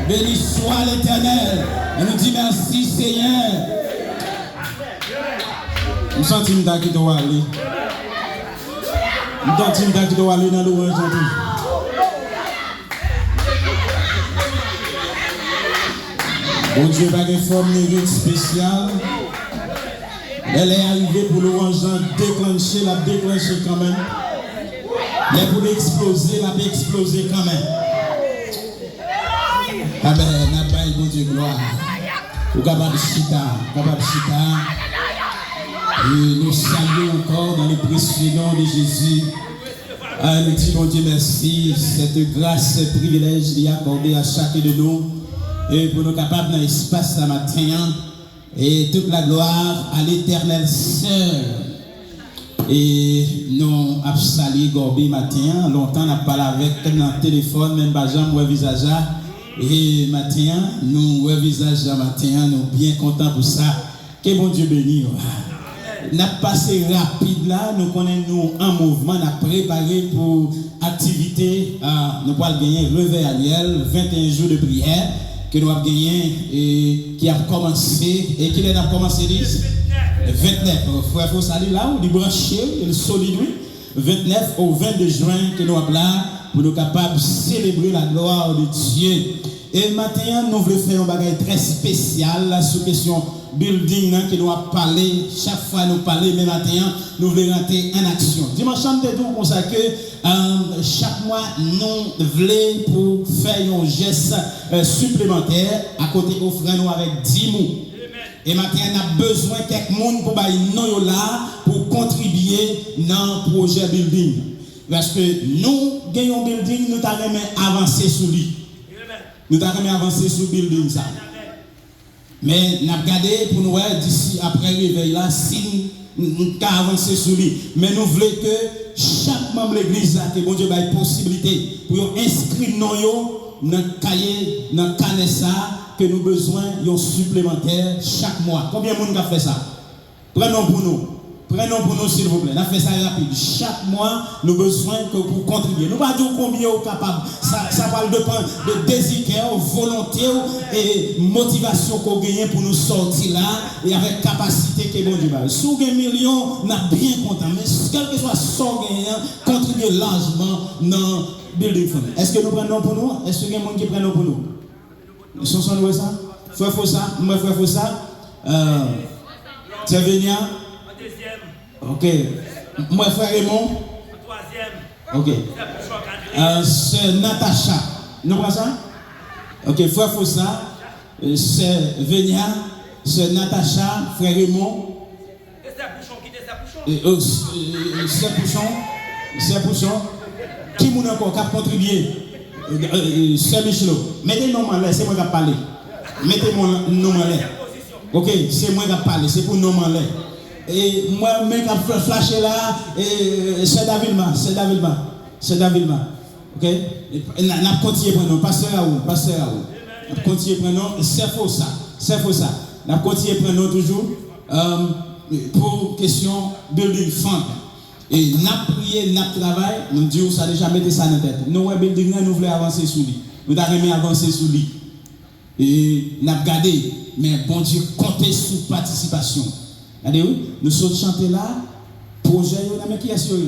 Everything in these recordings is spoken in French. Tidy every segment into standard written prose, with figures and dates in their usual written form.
Béni soit l'Éternel. Et nous disons merci Seigneur. Nous sentons que nous aller. Nous sentons que nous aller dans l'ouvrage aujourd'hui. Bon Dieu va une forme mérite spéciale. Elle est arrivée pour l'orange déclencher, la déclencher quand même. Elle pour l'exploser, la exploser quand même. Ah ben, n'a pas eu bon Dieu gloire. Ou capable chita. Et nous saluons encore dans le précieux nom de Jésus. Nous disons Dieu merci, cette grâce, ce privilège d'y accorder à chacun de nous. Et pour nous capables dans l'espace ce matin. Et toute la gloire à l'Éternel seul. Et nous avons salué Gorbi matin. Longtemps, on a parlé avec dans le téléphone, même pas jamais le visage. Et matin, nous le visage matin, nous bien contents pour ça. Que bon Dieu bénisse. Nous avons passé rapide là, nous connaissons en mouvement, nous avons préparé pour activité. Nous allons gagner réveil annuel, 21 jours de prière. Que nous avons gagné et qui a commencé et qui a commencé 29. Frère, il faut saluer là, on dit branché, il est solide, 29 au 22 juin que nous avons là pour nous capables de célébrer la gloire de Dieu. Et maintenant, nous voulons faire un bagage très spécial sur la question building que nous avons parlé. Chaque fois nous parlons, mais maintenant, nous voulons rentrer en action. Dimanche, de tout comme ça que chaque mois, nous voulons pour faire un geste supplémentaire à côté offrir nous avec 10 mots. Et maintenant, on a besoin de quelqu'un pour nous là pour contribuer dans le projet building. Parce que nous, gagnons building, nous avons avancé sur lui. Nous avons avancé sur le building ça. Mais nous avons regardé pour nous d'ici après le réveil là, si nous avons avancé sur lui. Mais nous voulons que chaque membre de l'église, que bon Dieu ait possibilité pour inscrire dans le cahier, dans le carnet ça, que nous avons besoin d'un supplémentaire chaque mois. Combien de monde a fait ça? Prenons pour nous s'il vous plaît. On a fait ça rapide. Chaque mois, nous avons besoin que pour contribuer. Nous ne pouvons pas dire combien vous êtes capable. Ça va dépendre de désir, volonté et motivation qu'on gagne pour nous sortir là et avec capacité que bon Dieu va. Si vous avez 1 million, on a bien content. Mais quel que soit son gagnant, contribuer largement dans Building Fund. Est-ce que nous prenons pour nous? Est-ce qu'il y a des gens qui prennent pour nous? Ils sont sans nous ça? Frère Fossa, moi frère Fossa. C'est Vénia. Ok. Moi frère Raymond. Ok. C'est Natacha. Nous prenons ça? Ok, frère Fossa. C'est Vénia. C'est Natacha. Frère Raymond. C'est Pouchon. Qui m'a encore contribué? C'est Michelot. Mettez mon nom en l'air, c'est moi qui vais parler. Mettez mon nom en l'air. Ok, c'est moi qui vais parler, c'est pour nom en l'air. Et moi, je vais flasher là, c'est Davilma. Ok? On a continué à prendre, pasteur à où? On a continué à prendre, c'est faux ça. On a continué à prendre toujours pour question building fund. Et nous avons prié, nous avons travaillé, nous disons ça déjà mettez ça dans la tête. Nous, nous voulons avancer sur lui. Nous avons avancer sur lui. Et nous avons gardé, mais bon Dieu, comptez sur participation. Regardez, nous sommes chantés là, projet, mais qui est sur lui?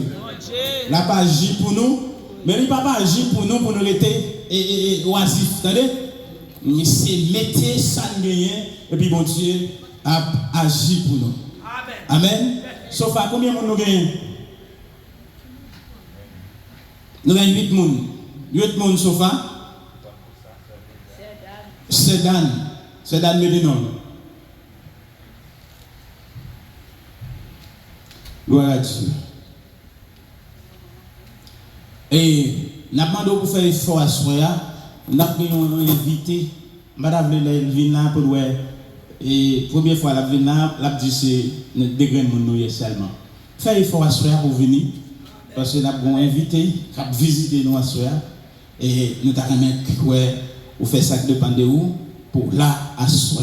Là, pas agir pour nous, mais il ne va pas agir pour nous rester oisif. Regardez, c'est mettre ça et puis bon Dieu a agi pour nous. Amen. Sauf à combien de monde nous gagnons? Nous avons 8 personnes. 8 personnes sofa. C'est Dan Medinon. Gloire à Dieu. Et nous avons demandé pour faire effort à soi. Nous avons invité Madame Levina pour voir. Et première fois, la Vina, la dit c'est le degré de mon seulement. Faire effort à soi pour venir. Parce que nous avons invité, nous avons visité nous à soi. Et nous avons fait ça qui dépend de où. Pour là, à soi,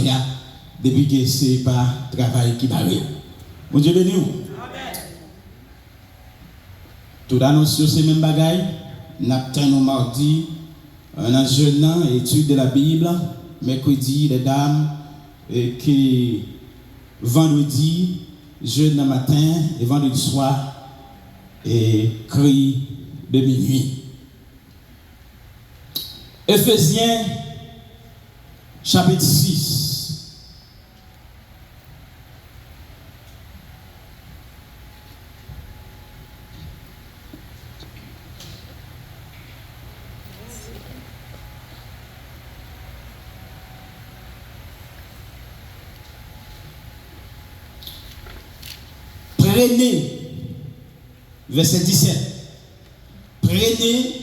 depuis que ce n'est pas travail qui va arriver. Bon Dieu béni. Tout annonce sur ces mêmes bagailles. Nous avons mardi un jeune étude de la Bible, mercredi, les dames, et qui vendredi, jeudi matin et vendredi soir, et cri de minuit. Éphésiens, chapitre 6. Prenez, verset 17, prenez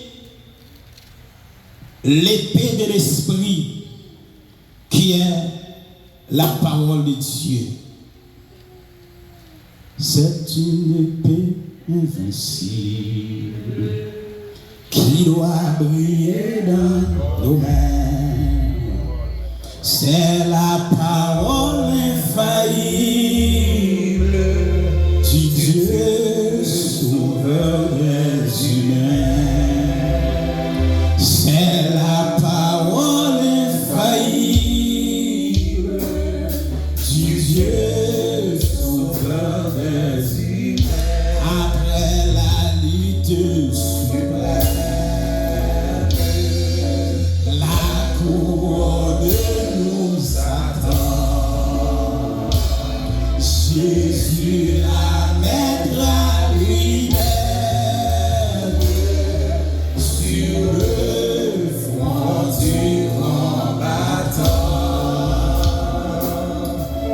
l'épée de l'esprit qui est la parole de Dieu. C'est une épée invincible qui doit briller dans nos mains. C'est la parole infaillible du Dieu sauveur des humains. C'est la parole infaillible du Dieu sauveur des humains. Après la lutte suprême, la couronne nous attend. Jésus la mettra lui-même sur le front du combattant.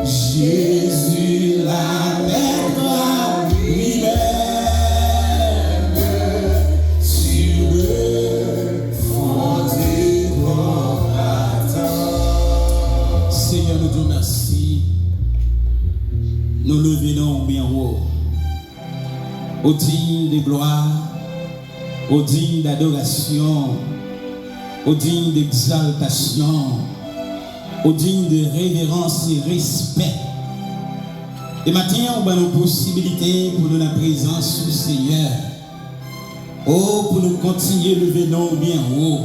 Jésus la mettra lui-même sur le front du combattant. Seigneur, nous te remercions. Nous le venons bien haut, au digne de gloire, au digne d'adoration, au digne d'exaltation, au digne de révérence et respect. Et maintenant, on a nos possibilités pour nous la présence du Seigneur. Oh, pour nous continuer le venons bien haut.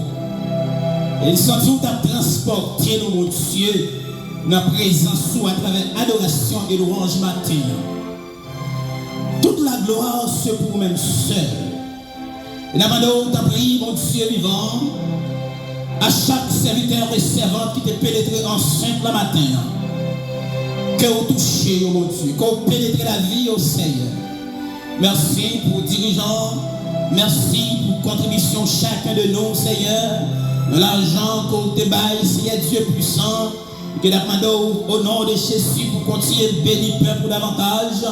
Et nous sommes tous à transporter nous, mon Dieu, notre présence à travers adoration et louange matin. Toute la gloire se pour même seul. Et nous demandons ta prière, mon Dieu vivant, à chaque serviteur et servante qui t'est pénétré enceinte le matin, que vous touchez, mon Dieu, que vous pénétrez la vie au Seigneur. Merci pour dirigeants, merci pour contribution chacun de nous, Seigneur, de l'argent qu'on te baille, Seigneur Dieu puissant. Que nous demandons au nom de Jésus pour continuer de bénir Père pour davantage.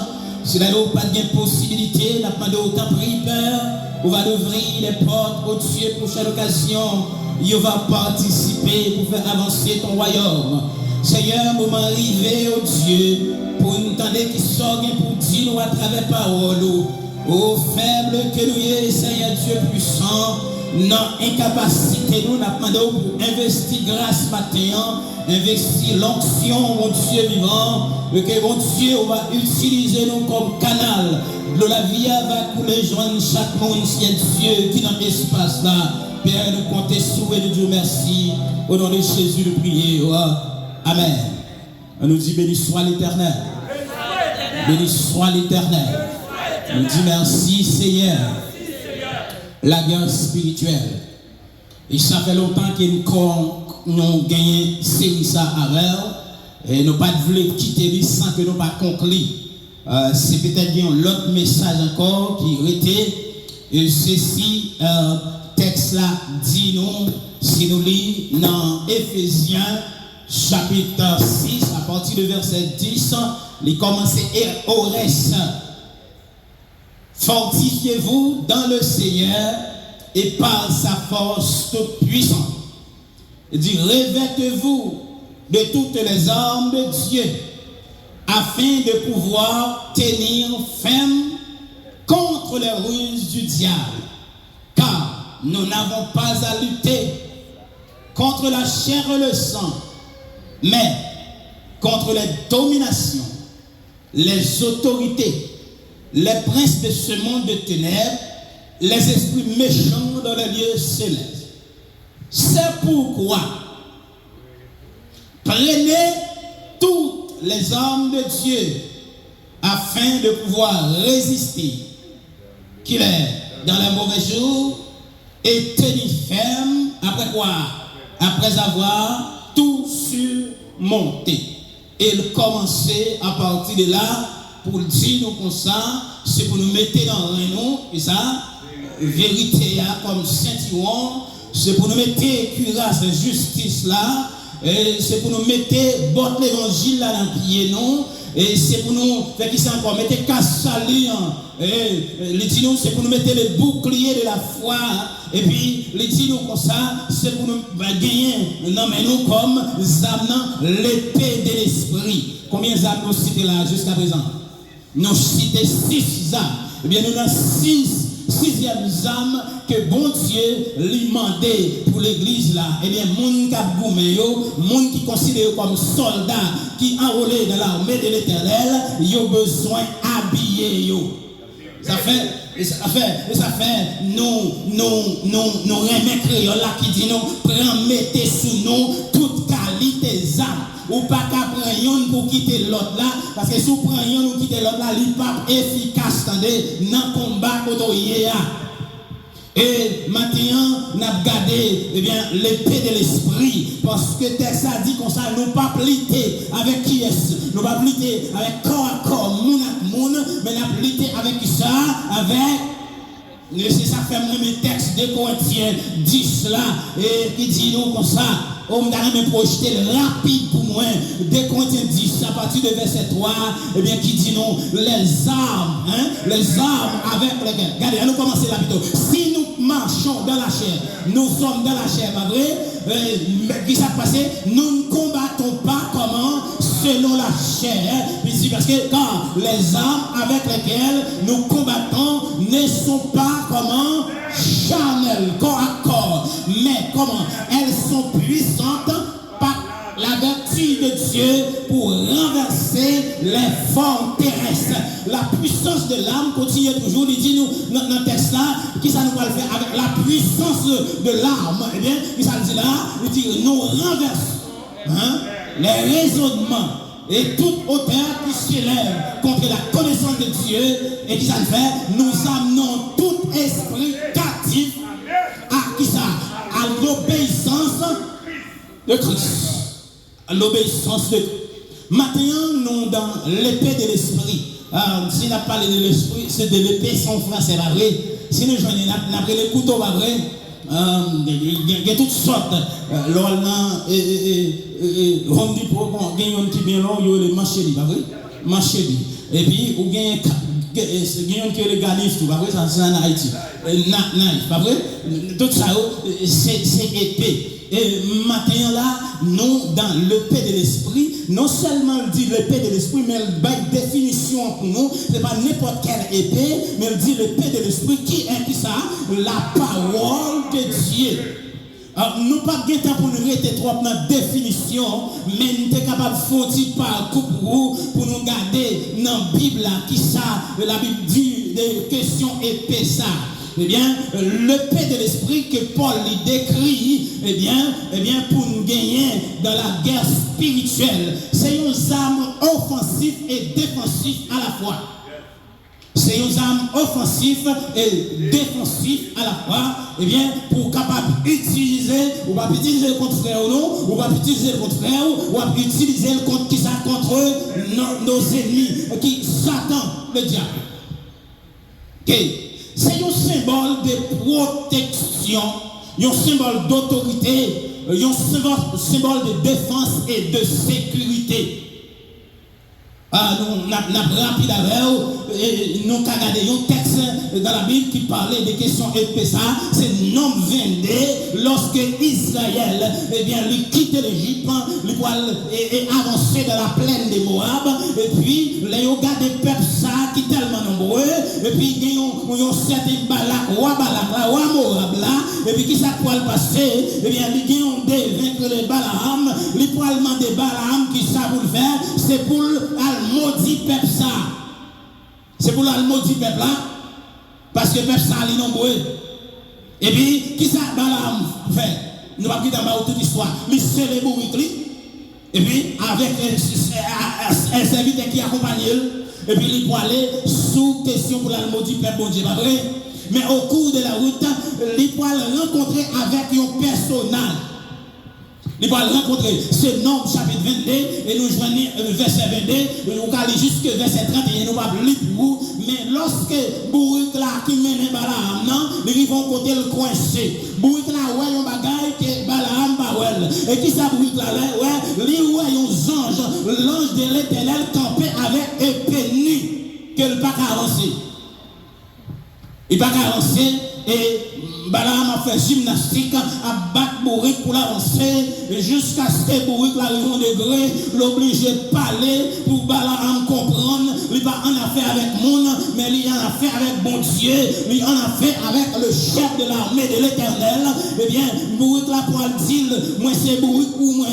Si nous n'avons pas de possibilité, nous demandons ta prière, Père, on va ouvrir les portes au Dieu pour chaque occasion. Il va participer pour faire avancer ton royaume. Seigneur, moment arrivé au Dieu pour nous entendre qui sort pour dire nous à travers parole. Ô faible que nous y Seigneur Dieu puissant, non incapacité, nous demandons pour investir grâce matin, investir l'onction, mon Dieu vivant, et que mon Dieu on va utiliser nous comme canal. De la vie va couler joindre chaque monde, Seigneur Dieu, qui dans l'espace là. Père, nous comptons sur et nous disons merci. Au nom de Jésus, nous prions. Amen. On nous dit béni soit l'Éternel. Béni soit l'Éternel. Nous disons merci Seigneur. La guerre spirituelle. Et ça fait longtemps que nous avons gagné série ça avec. Et nous pas voulu quitter sans que nous pas conclure. C'est peut-être bien l'autre message encore qui était. Et ceci, texte là dit nous, si nous lisons dans Éphésiens chapitre 6, à partir du verset 10, il commence et au reste. Fortifiez-vous dans le Seigneur et par sa force toute puissante. Il dit, revêtez-vous de toutes les armes de Dieu afin de pouvoir tenir ferme contre les ruses du diable. Car nous n'avons pas à lutter contre la chair et le sang, mais contre les dominations, les autorités, les princes de ce monde de ténèbres, les esprits méchants dans les lieux célestes. C'est pourquoi prenez toutes les armes de Dieu afin de pouvoir résister qu'il est dans les mauvais jours et tenir ferme après quoi? Après avoir tout surmonté. Et il commençait à partir de là pour dire nous comme ça, c'est pour nous mettre dans le nous, et ça, vérité comme ceinturon, c'est pour nous mettre cuirasse de justice là, et c'est pour nous mettre botte l'évangile là dans le pied nous, et c'est pour nous faire qui ça encore, mettre casse salut, et les dit nous, c'est pour nous mettre le bouclier de la foi, et puis les dit nous comme ça, c'est pour nous gagner, non mais nous comme amenant l'épée de l'esprit. Combien d'âmes nous citent là jusqu'à présent? Nous citons 6 âmes. Eh bien, nous avons 6e âme que bon Dieu lui mandait pour l'église là. Eh bien, moun qui a goumé yo, moun qui considère comme soldat, qui enrôlé dans l'armée de l'Éternel, ils ont besoin d'habiller yo. Ça fait, nous remettons créole là qui dit nous, mettez sous nous toute qualité d'âme. Ou pas qu'à prendre pour quitter l'autre là, parce que si vous prenez pour quitter l'autre là, il n'est pas efficace dans le combat contre l'IA. Et maintenant, nous avons gardé l'épée de l'esprit, parce que texte a dit comme ça, nous ne pas pliter avec qui est-ce, nous ne pas pliter avec corps à corps, moun à moun, mais nous pliter avec ça, avec, c'est ça fait mon texte de Corinthiens 10 là, et qui dit nous comme ça. On m'a projeté rapide pour moi. Dès qu'on dit à partir de verset 3, eh bien, qui dit non, les armes avec lesquelles. Regardez, nous commençons là plutôt. Si nous marchons dans la chair, nous sommes dans la chair, pas vrai? Qui s'est passé? Nous ne combattons pas comment? Selon la chair. Parce que quand les armes avec lesquelles nous combattons ne sont pas comment? Charnelles, corps à corps. Mais comment? Elles sont puissantes par la vertu de Dieu pour renverser les formes terrestres. La puissance de l'âme continue toujours, il dit nous dans le texte là, qui ça nous va le faire avec la puissance de l'âme. Eh bien, qui ça dit là, il dit nous renversons les raisonnements et toute hauteur qui s'élève contre la connaissance de Dieu, et qui ça le fait, nous amenons tout esprit captif à qui ça? À l'obéissance de Christ. À l'obéissance de Christ. Maintenant, nous dans l'épée de l'esprit. Si on a parlé de l'esprit, c'est de l'épée sans français, pas vrai. Si nous jouons, on a pris les couteaux, pas vrai. Il y a toutes sortes. L'olna et on dit pour qu'on gagne un petit bien long, il y a le machete, pas vrai? Machete. Et puis, on gagne qui est le galiste, pas vrai? Ça, c'est en Haïti. Naïf, pas vrai? Tout ça, c'est épée. Et maintenant là, nous, dans l'épée de l'esprit, non seulement il dit l'épée de l'esprit, mais il bat une définition pour nous. Ce n'est pas n'importe quelle épée, mais il dit l'épée de l'esprit qui est ça? La parole de Dieu. Nous pas de temps pour nous rester trop dans la définition, mais nous sommes capables de faire un parcours pour nous garder dans la Bible qui ça, la Bible dit des questions épais ça. Eh bien, l'épée de l'esprit que Paul décrit, eh bien, pour nous gagner dans la guerre spirituelle, c'est une arme offensive et défensive à la fois. C'est une arme offensive et défensive à la fois. Eh bien, pour capable d'utiliser, ou pas utiliser contre frère ou non, ou pas utiliser contre frère, ou pas utiliser contre qui ça contre nos ennemis, qui Satan, le diable. Okay. C'est un symbole de protection, un symbole d'autorité, un symbole de défense et de sécurité. Nous avons rapide avec nous avons regardé un texte dans la Bible qui parlait des questions épais. C'est Nombre 22, lorsque Israël lui quitte l'Égypte, lui et avancer dans la plaine de Moab, et puis les gars des peuples qui sont tellement nombreux, et puis il y a un certain Balak, roi Moab là, et puis qui ça peut le passer, et bien il y a un vaincre les Balaam, il peut demander Balaam qui ça pour le faire, c'est pour maudit peuple ça. C'est pour le maudit peuple là. Parce que peuple ça est nombreux. Et puis, qui ça Balaam fait? nous va quitter dans toute histoire. Il scellé bourrique, et puis avec un serviteur qui accompagne, et puis il peut aller sous question pour la maudit peuple, bon Dieu, pas vrai? Mais au cours de la route, il peut rencontrer avec un personnage. Il va rencontrer ce nombre chapitre 22 et nous joignons verset 22, nous allons jusqu'à verset 31, nous allons lire pour vous. Mais lorsque Bourrique là qui mène Balaam, ils vont côté le coincé. Bourrique là, ouais, un bagaille que Balaam Bawel. Et qui ça Bourrique là, ouais, lui, ouais, un ange, l'ange de l'Éternel campé avec épée nue, que le pas avancer. Il va avancer et Balaam a fait gymnastique, a battu Bourrique pour l'avancer, jusqu'à ce que Bourrique arrive au degré, l'obligé de parler pour Balaam comprendre. Il va en affaire avec monde, mais il en a fait avec bon Dieu, il en a fait avec le chef de l'armée de l'Éternel. Eh bien, Bourrique là pour le dire, moi c'est Bourrique ou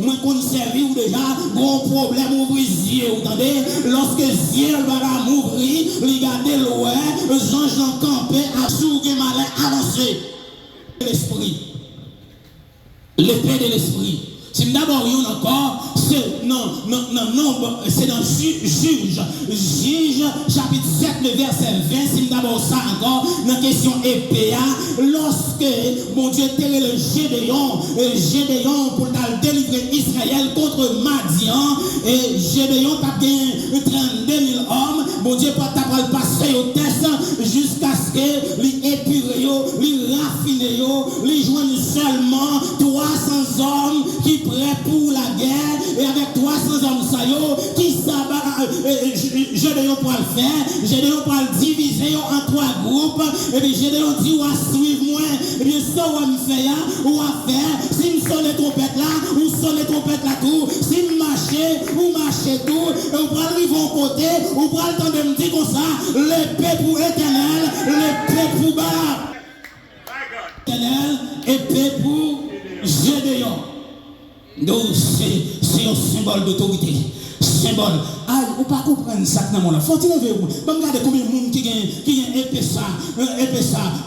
moi qu'on servi ou déjà, gros problème ouvrir les yeux, vous entendez? Lorsque les yeux Balaam ouvrit, regardez loin, les anges ont campé, à sourire malin, avancé. L'esprit. L'épée de l'esprit. Si d'abord il y en a encore, c'est c'est dans Juge chapitre 7, le verset 20, c'est d'abord ça encore, dans la question épée, lorsque mon Dieu était le Gédéon pour délivrer Israël contre Madian, et Gédéon a gagné 32 000 hommes, mon Dieu pas le passer au test jusqu'à ce que les épurés, les raffinés, les joignent seulement 300 hommes qui prêts pour la guerre, et avec 300 hommes ça qui s'abat, Gédéon pour le faire, Gédéon pour le diviser en 3 groupes, et puis Gédéon dit ou à suivre moi, et bien ça on va me faire, ou à faire, si me sonne les trompettes là, ou sonne les trompettes là tout, si me marcher, ou marcher tout, et on prend le vivant côté, on prend le temps de me dire comme ça, l'épée pour Éternel, l'épée pour Balaam. Éternel, épée pour Gédéon. Donc c'est un symbole d'autorité. Symbole. Ah, on ne peut pas comprendre ça dans mon là. Faut-il lever vous? Regardez combien de monde qui gagne épée ça.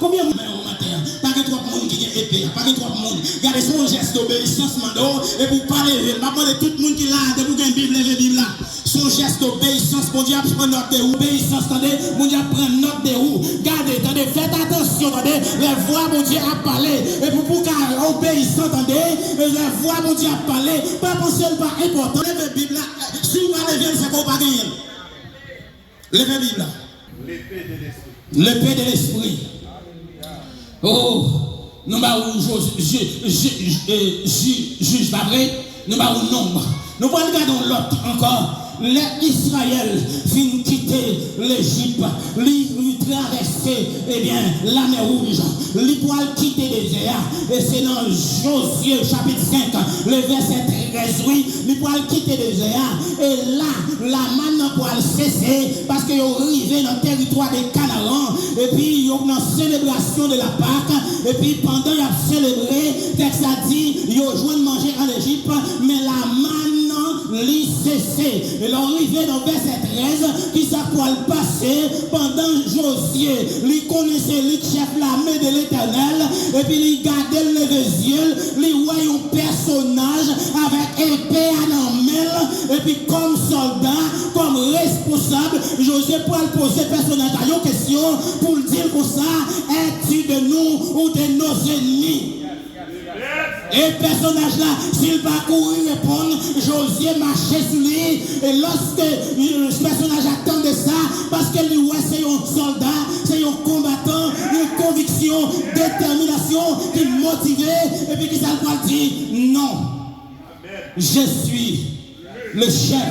Combien de monde au matin? Pas que 3 monde qui gagne épée. Pas que 3 monde. Regardez son geste d'obéissance, mando. Et pour pas lever. Je demande tout le monde qui l'a, pour gagner Bible, lever Bible là. Son geste d'obéissance, mon Dieu prend note de vous. Obéissance, attendez, mon Dieu prend note de vous. Regardez, attendez, faites attention, attendez. Les voix, mon Dieu a parlé. Et pour qu'à obéissance, attendez, les voix, mon Dieu a parlé. Pas penser pas important. Levez Bible là. Si vous ne levez, c'est qu'on va gagner. Levez Bible là. L'épée de l'esprit. Oh, nous avons juge, pas vrai? Nous avons nombre. Nous regardons l'autre encore. Les Israël fin quitter l'Égypte, lui traverser la mer Rouge, lui pour quitter le désert, et c'est dans Josué chapitre 5, le verset 13, oui, lui pour quitter le désert, et là, la manne pour cesser, parce qu'ils sont arrivés dans le territoire des Canaan, et puis ils ont une célébration de la Pâque, et puis pendant qu'ils ont célébré, texte a dit, ils ont joué de manger en Égypte, mais la manne lui cessé. Et l'arrivée dans verset 13, qui s'appelle le passé, pendant Josué, lui connaissait le chef l'armée de l'Éternel, et puis il gardait les yeux, lui voyait un personnage avec épée à la main, et puis comme soldat, comme responsable, Josué peut poser personnage à une question pour dire comme ça, es-tu de nous ou de nos ennemis? Et le personnage là, s'il va courir répondre, Josué marchait sur lui. Et lorsque ce personnage attendait ça, parce que lui, ouais, c'est un soldat, c'est un combattant, une conviction, détermination, qui est motivé, et puis qui s'en va dire, non, je suis le chef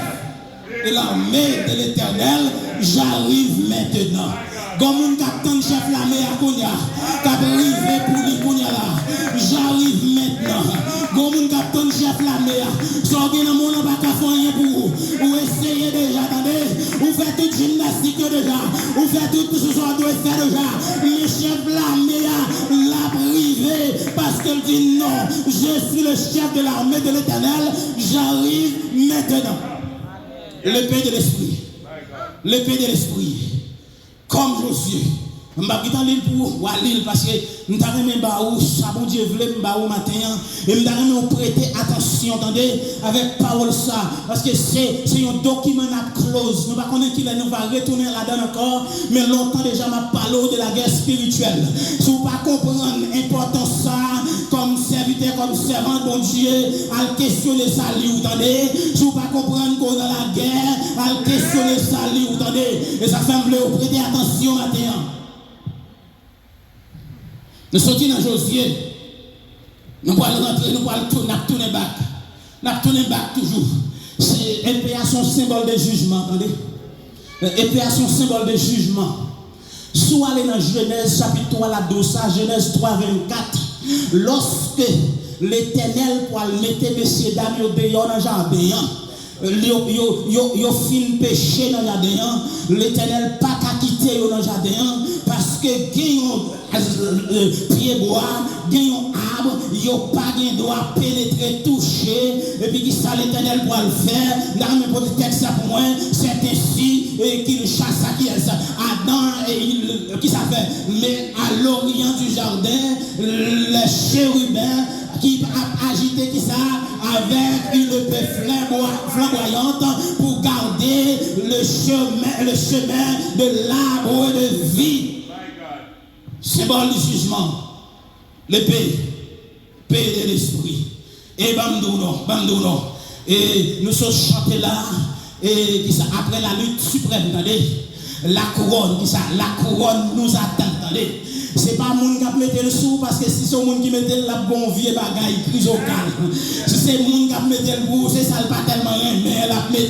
de l'armée de l'Éternel, j'arrive maintenant. Comme un capitaine chef l'armée à Kounia, qui a arrivé pour lui Kounia là, j'arrive maintenant. Comme un capitaine chef l'armée, sortez dans mon nom, pas qu'à faire rien pour vous. Vous essayez déjà, attendez, vous faites toute gymnastique déjà, vous faites tout ce soir, vous devez faire déjà. Le chef l'armée l'a privé parce qu'elle dit non, je suis le chef de l'armée de l'Éternel, j'arrive maintenant. L'épée de l'esprit. L'épée de l'esprit. Comme Josué, Je ne vais pas l'île pour l'île parce que je ne vais pas ça, bon Dieu, je vais pas matin. Et je vais prêter attention, attendez, avec parole ça. Parce que c'est un document à close. Nous ne connaissons pas qui nous va retourner là-dedans encore. Mais longtemps déjà, je parlé de la guerre spirituelle. Si vous ne comprenez l'importance ça, comme serviteur, comme servant, bon Dieu, à questionner ça, vous entendez? Si vous ne comprenez qu'on est dans la guerre, à questionner ça, vous entendez? Et ça fait me prêter attention maintenant. Nous sortons dans Josué, nous allons rentrer, nous allons tourner back. Nous tourner back toujours. Épée a son symbole de jugement, attendez. Épée a son symbole de jugement. Soit aller dans Genèse chapitre 3, la 12, Genèse 3, 24. Lorsque l'Éternel pour mettre messieurs dames dehors dans le jardin, yo fin péché dans le jardin, l'Éternel pas qu'à quitter dans le jardin parce que pied bois, gagnons arbre, yo pas gain droit pénétrer, toucher, et puis qui ça l'Éternel pour le faire, là mais pour le texte ça pour moi, c'est ainsi qu'il chasse à qui est Adam et qui ça fait, mais à l'orient du jardin, les chérubins qui a agité qui ça avec une épée flamboyante pour garder le chemin de l'arbre de vie. Symbole du jugement, l'épée, paix de l'esprit. Et bamdouno. Et nous sommes chantés là, et après la lutte suprême, attendez, la couronne nous attend, attendez. C'est pas moun qui a mis le sou parce que si c'est moun qui met la bon vieux bagaille crise au calme. Si c'est moun qui a mis le bout, c'est ça pas tellement rien, mais elle a mis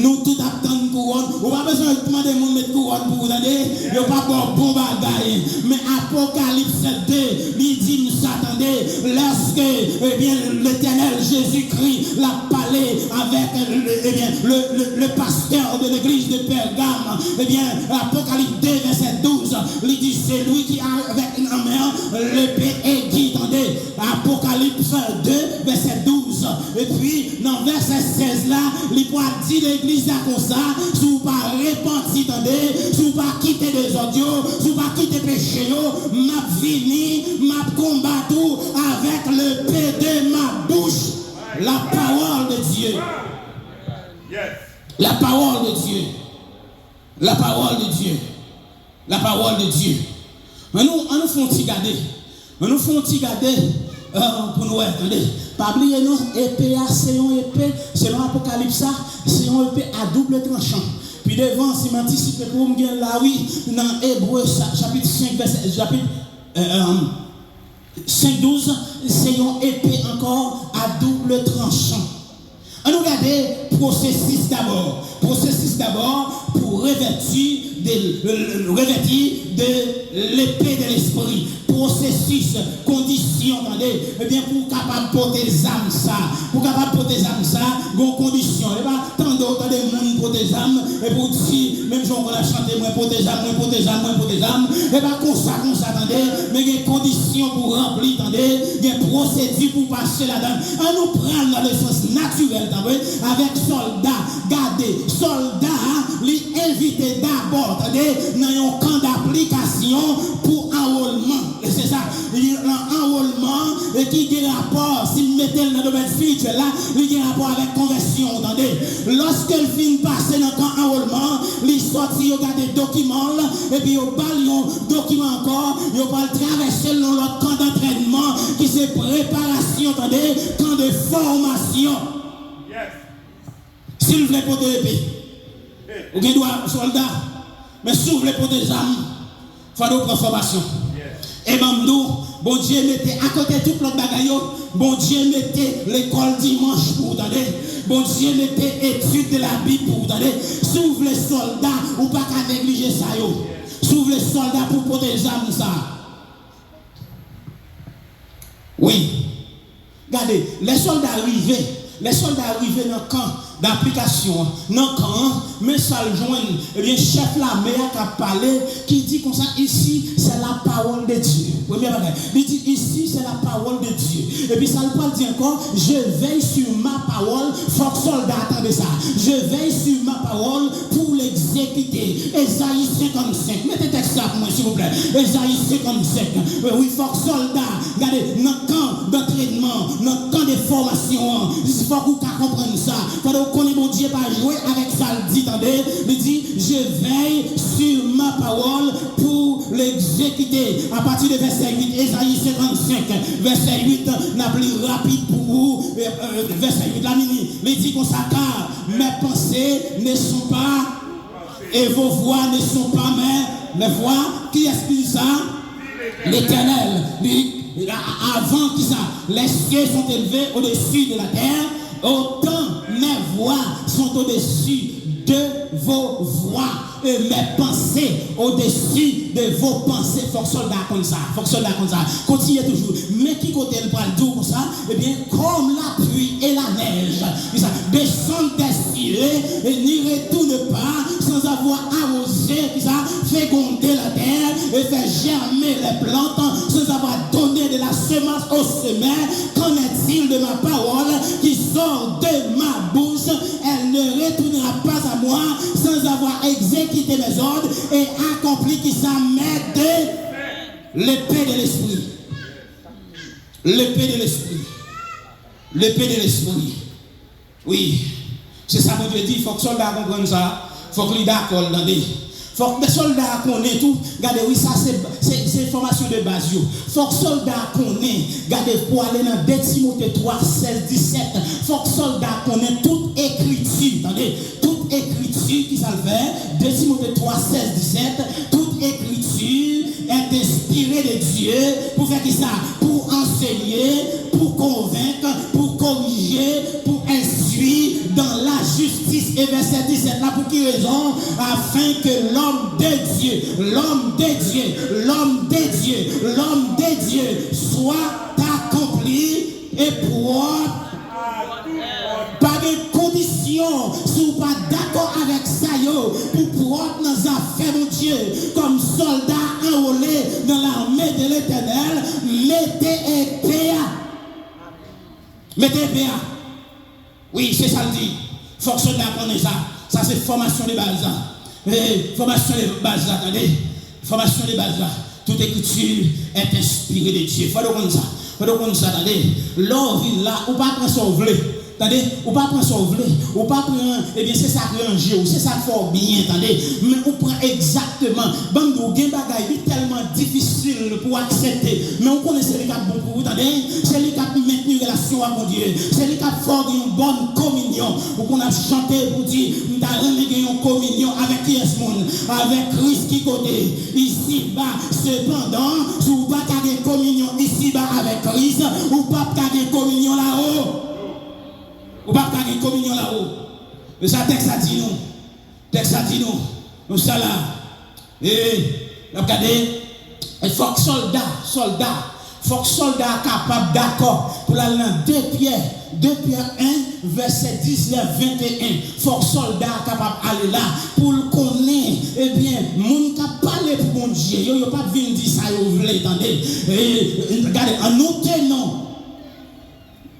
nous tout attendons couronne. On pas besoin de demander moun mettre couronne pour vous entendez. Il pas bon bagaille. Mais Apocalypse 2, il dit nous attendez lorsque l'Éternel Jésus-Christ l'a parlé avec le pasteur de l'église de Pergame. Apocalypse 2 verset 12, il dit c'est lui qui a avec une main l'épée aiguë, attendez, Apocalypse 2 verset 12, et puis dans verset 16 là, il peut dire l'église là comme ça, si vous pas repenti, attendez, si vous pas quitter des audios, si vous pas quitter péché, m'a fini, m'a combattu avec l'épée de ma bouche, la parole de Dieu. La parole de Dieu. La parole de Dieu. La parole de Dieu. Mais nous faisons regarder. Nous faisons regarder pour nous attendez. Pas oublier non, épée c'est une épée, selon Apocalypse, c'est une épée à double tranchant. Puis devant, si m'anticipe pour me dire là, oui, dans Hébreu chapitre 5, chapitre 5:12, c'est une épée encore à double tranchant. On nous regarde processus d'abord. Processus d'abord pour revêtir de l'épée de l'esprit. Processus, condition, attendez, eh bien pour capable porter des âmes ça, pour capable porter des âmes ça, gon condition, et pas tant d'autres des monde pour des âmes, et pour dire, même si on va chanter, moi pour des âmes, et pas comme ça, attendez, mais il y a des conditions pour remplir, attendez, il y a des procédures pour passer là-dedans. On nous prend dans le sens naturel, attendez, avec soldats, gardez, soldats, les inviter d'abord, attendez, dans un camp d'application pour enrôlement. Et c'est ça, il y a un enrôlement et qui a un rapport, si vous mettez dans le domaine spirituel là, il y a un rapport avec conversion, attendez. Lorsqu'elle finit passer dans le camp d'enrôlement, il sortit, il y a des documents, et puis il y a des documents encore, il y a pas traverser dans l'autre camp d'entraînement qui c'est préparation, attendez, camp de formation. S'il vous plaît, pour des épées, ou bien doit soldat, mais s'il vous plaît, pour des âmes, il faut prendre formation. Et Bamdou, bon Dieu mettez à côté tout l'autre bagaille, bon Dieu mettez l'école dimanche pour vous donner, bon Dieu mettez études de la Bible pour vous donner. Si vous voulez soldats, ou pas qu'à négliger ça, si vous voulez soldats pour protéger ça. Oui. Regardez, les soldats arrivés dans le camp d'application non quand mais ça le joint et bien chef l'armée a parlé qui dit comme ça ici c'est la parole de Dieu. Premier bagage il dit ici c'est la parole de Dieu et puis ça le peut dire encore je veille sur ma parole faut que soldat attendez ça je veille sur ma parole pour l'exécuter. Ésaïe 55 mettez texte là pour moi s'il vous plaît. Ésaïe 55 oui faut que soldat regardez dans le camp d'entraînement dans le camp de formation il faut que vous compreniez ça. Quand vous connaissez mon Dieu pas jouer avec ça, il dit, attendez, il dit, je veille sur ma parole pour l'exécuter. À partir de verset 8, Ésaïe 55, verset 8, n'a plus rapide pour vous, verset 8, la mini, il dit qu'on s'accorde, mes pensées ne sont pas, et vos voix ne sont pas mes voix. Qui explique ça? L'Éternel. Avant qui ça, les cieux sont élevés au-dessus de la terre. Autant mes voix sont au-dessus de vos voix et mes pensées au-dessus de vos pensées. Faut que soldat comme ça, faut que soldat comme ça. Continuez toujours. Mais qui côté le bras doux comme ça? Eh bien, comme la pluie et la neige, descendent des cieux et n'y retournent pas sans avoir arrosé, fécondé la terre et fait germer les plantes sans avoir donné de la semence aux semelles. Qu'en est-il de ma parole qui sort de ma bouche? Elle ne retournera pas à moi sans avoir exécuté mes ordres et accompli qui ça m'aide l'épée de l'esprit. L'épée de l'esprit. L'épée de l'esprit. Oui. C'est ça que Dieu dit. Il faut que les soldats comprennent ça. Il faut que les d'accord dans des. Faut que les soldats connaissent tout. Regardez, oui, ça c'est formation de base. Faut que les soldats connaissent. Regardez, pour aller dans 2 Timothée 3, 16, 17. Faut que les soldats connaissent toute écriture. Attendez, toute écriture qui ça le fait. 2 Timothée 3, 16, 17. Toute écriture est inspirée de Dieu pour faire qui ça? Pour enseigner, pour convaincre, pour corriger, pour instruire dans la justice. Et verset 17 là, pour qui raison? Afin que l'homme de Dieu, l'homme de Dieu, l'homme de Dieu, l'homme de Dieu soit accompli et propre. Pas de condition, si vous pas d'accord avec ça, pour propre dans les affaires de Dieu, comme soldat enrôlé dans l'armée de l'Éternel, mettez épée. Mettez épée. Oui, c'est ça le dit. Il faut que soldat connaisse ça. Ça, c'est formation de base. Formation de base, attendez. Formation de base. Toute écriture est inspirée de Dieu. Il faut comprendre ça. Il faut comprendre ça, attendez. L'envie là, ou pas prendre son vlé. Attendez, ou pas prendre son vlé. Ou pas prendre, eh bien, c'est ça que ranger, c'est ça qu'il faut bien, attendez. Mais on prend exactement. Bandou, gen bagay, c'est tellement difficile pour accepter. Mais on connaît c'est les cas bon pour vous, attendez. C'est les cas pour maintenir une relation avec Dieu. C'est les cas pour une bonne communion. Ou qu'on a chanté pour dire, nous avons une communion avec qui est-ce monde? Avec Christ qui côté. Ici-bas, cependant, si vous pas une communion ici-bas avec Christ, ou pas une communion là-haut. Ou pas une communion là-haut. Mais ça, texte a dit nous. Texte a dit nous. Nous sommes là. Et, regardez, il faut que soldat, il faut que soldat capable d'accord pour aller dans 2 Pierre 1, verset 19, 21. Il faut que soldat capable aller là pour le connaître. Eh bien, moun ka parler pour mon Dieu. Yo pas venir dire ça, yo vle, attendez. Regardez, en nous tenons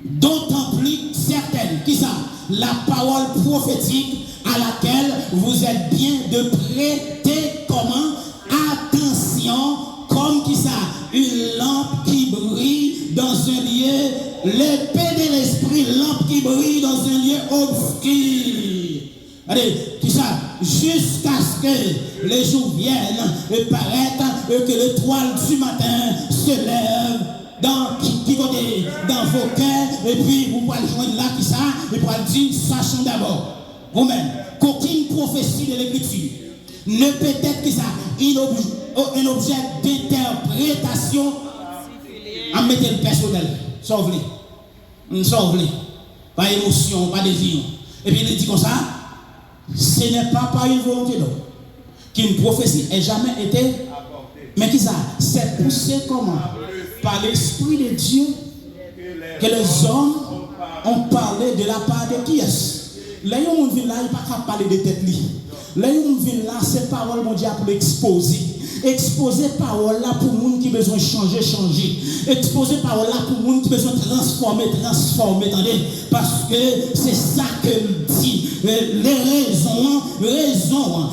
d'autant plus certaine, qui ça? La parole prophétique à laquelle vous êtes bien de prêter comment? Attention, comme qui ça? Une lampe qui brille dans un lieu, l'épée de l'esprit, lampe qui brille dans un lieu obscur. Allez, qui ça? Jusqu'à ce que les jours viennent et paraissent et que l'étoile du matin se lève dans qui côté dans vos cœurs et puis vous pouvez joindre là qui ça et pour dire sachant d'abord vous-même qu'aucune prophétie de l'écriture ne peut être que ça un objet d'interprétation à mettre le personnel sauve-les pas émotion pas désir et puis il dit comme ça ce n'est pas par une volonté d'homme qu'une prophétie ait jamais été mais qui ça c'est poussé comment par l'Esprit de Dieu que les hommes ont parlé de la part de qui est-ce? là on vient là, il pas parler de tête li. Là on vient là, c'est parole mon Dieu pour exposer. Exposer parole là pour monde qui besoin changer. Exposer parole là pour monde qui besoin transformer, attendez, parce que c'est ça que dit. Les raisons,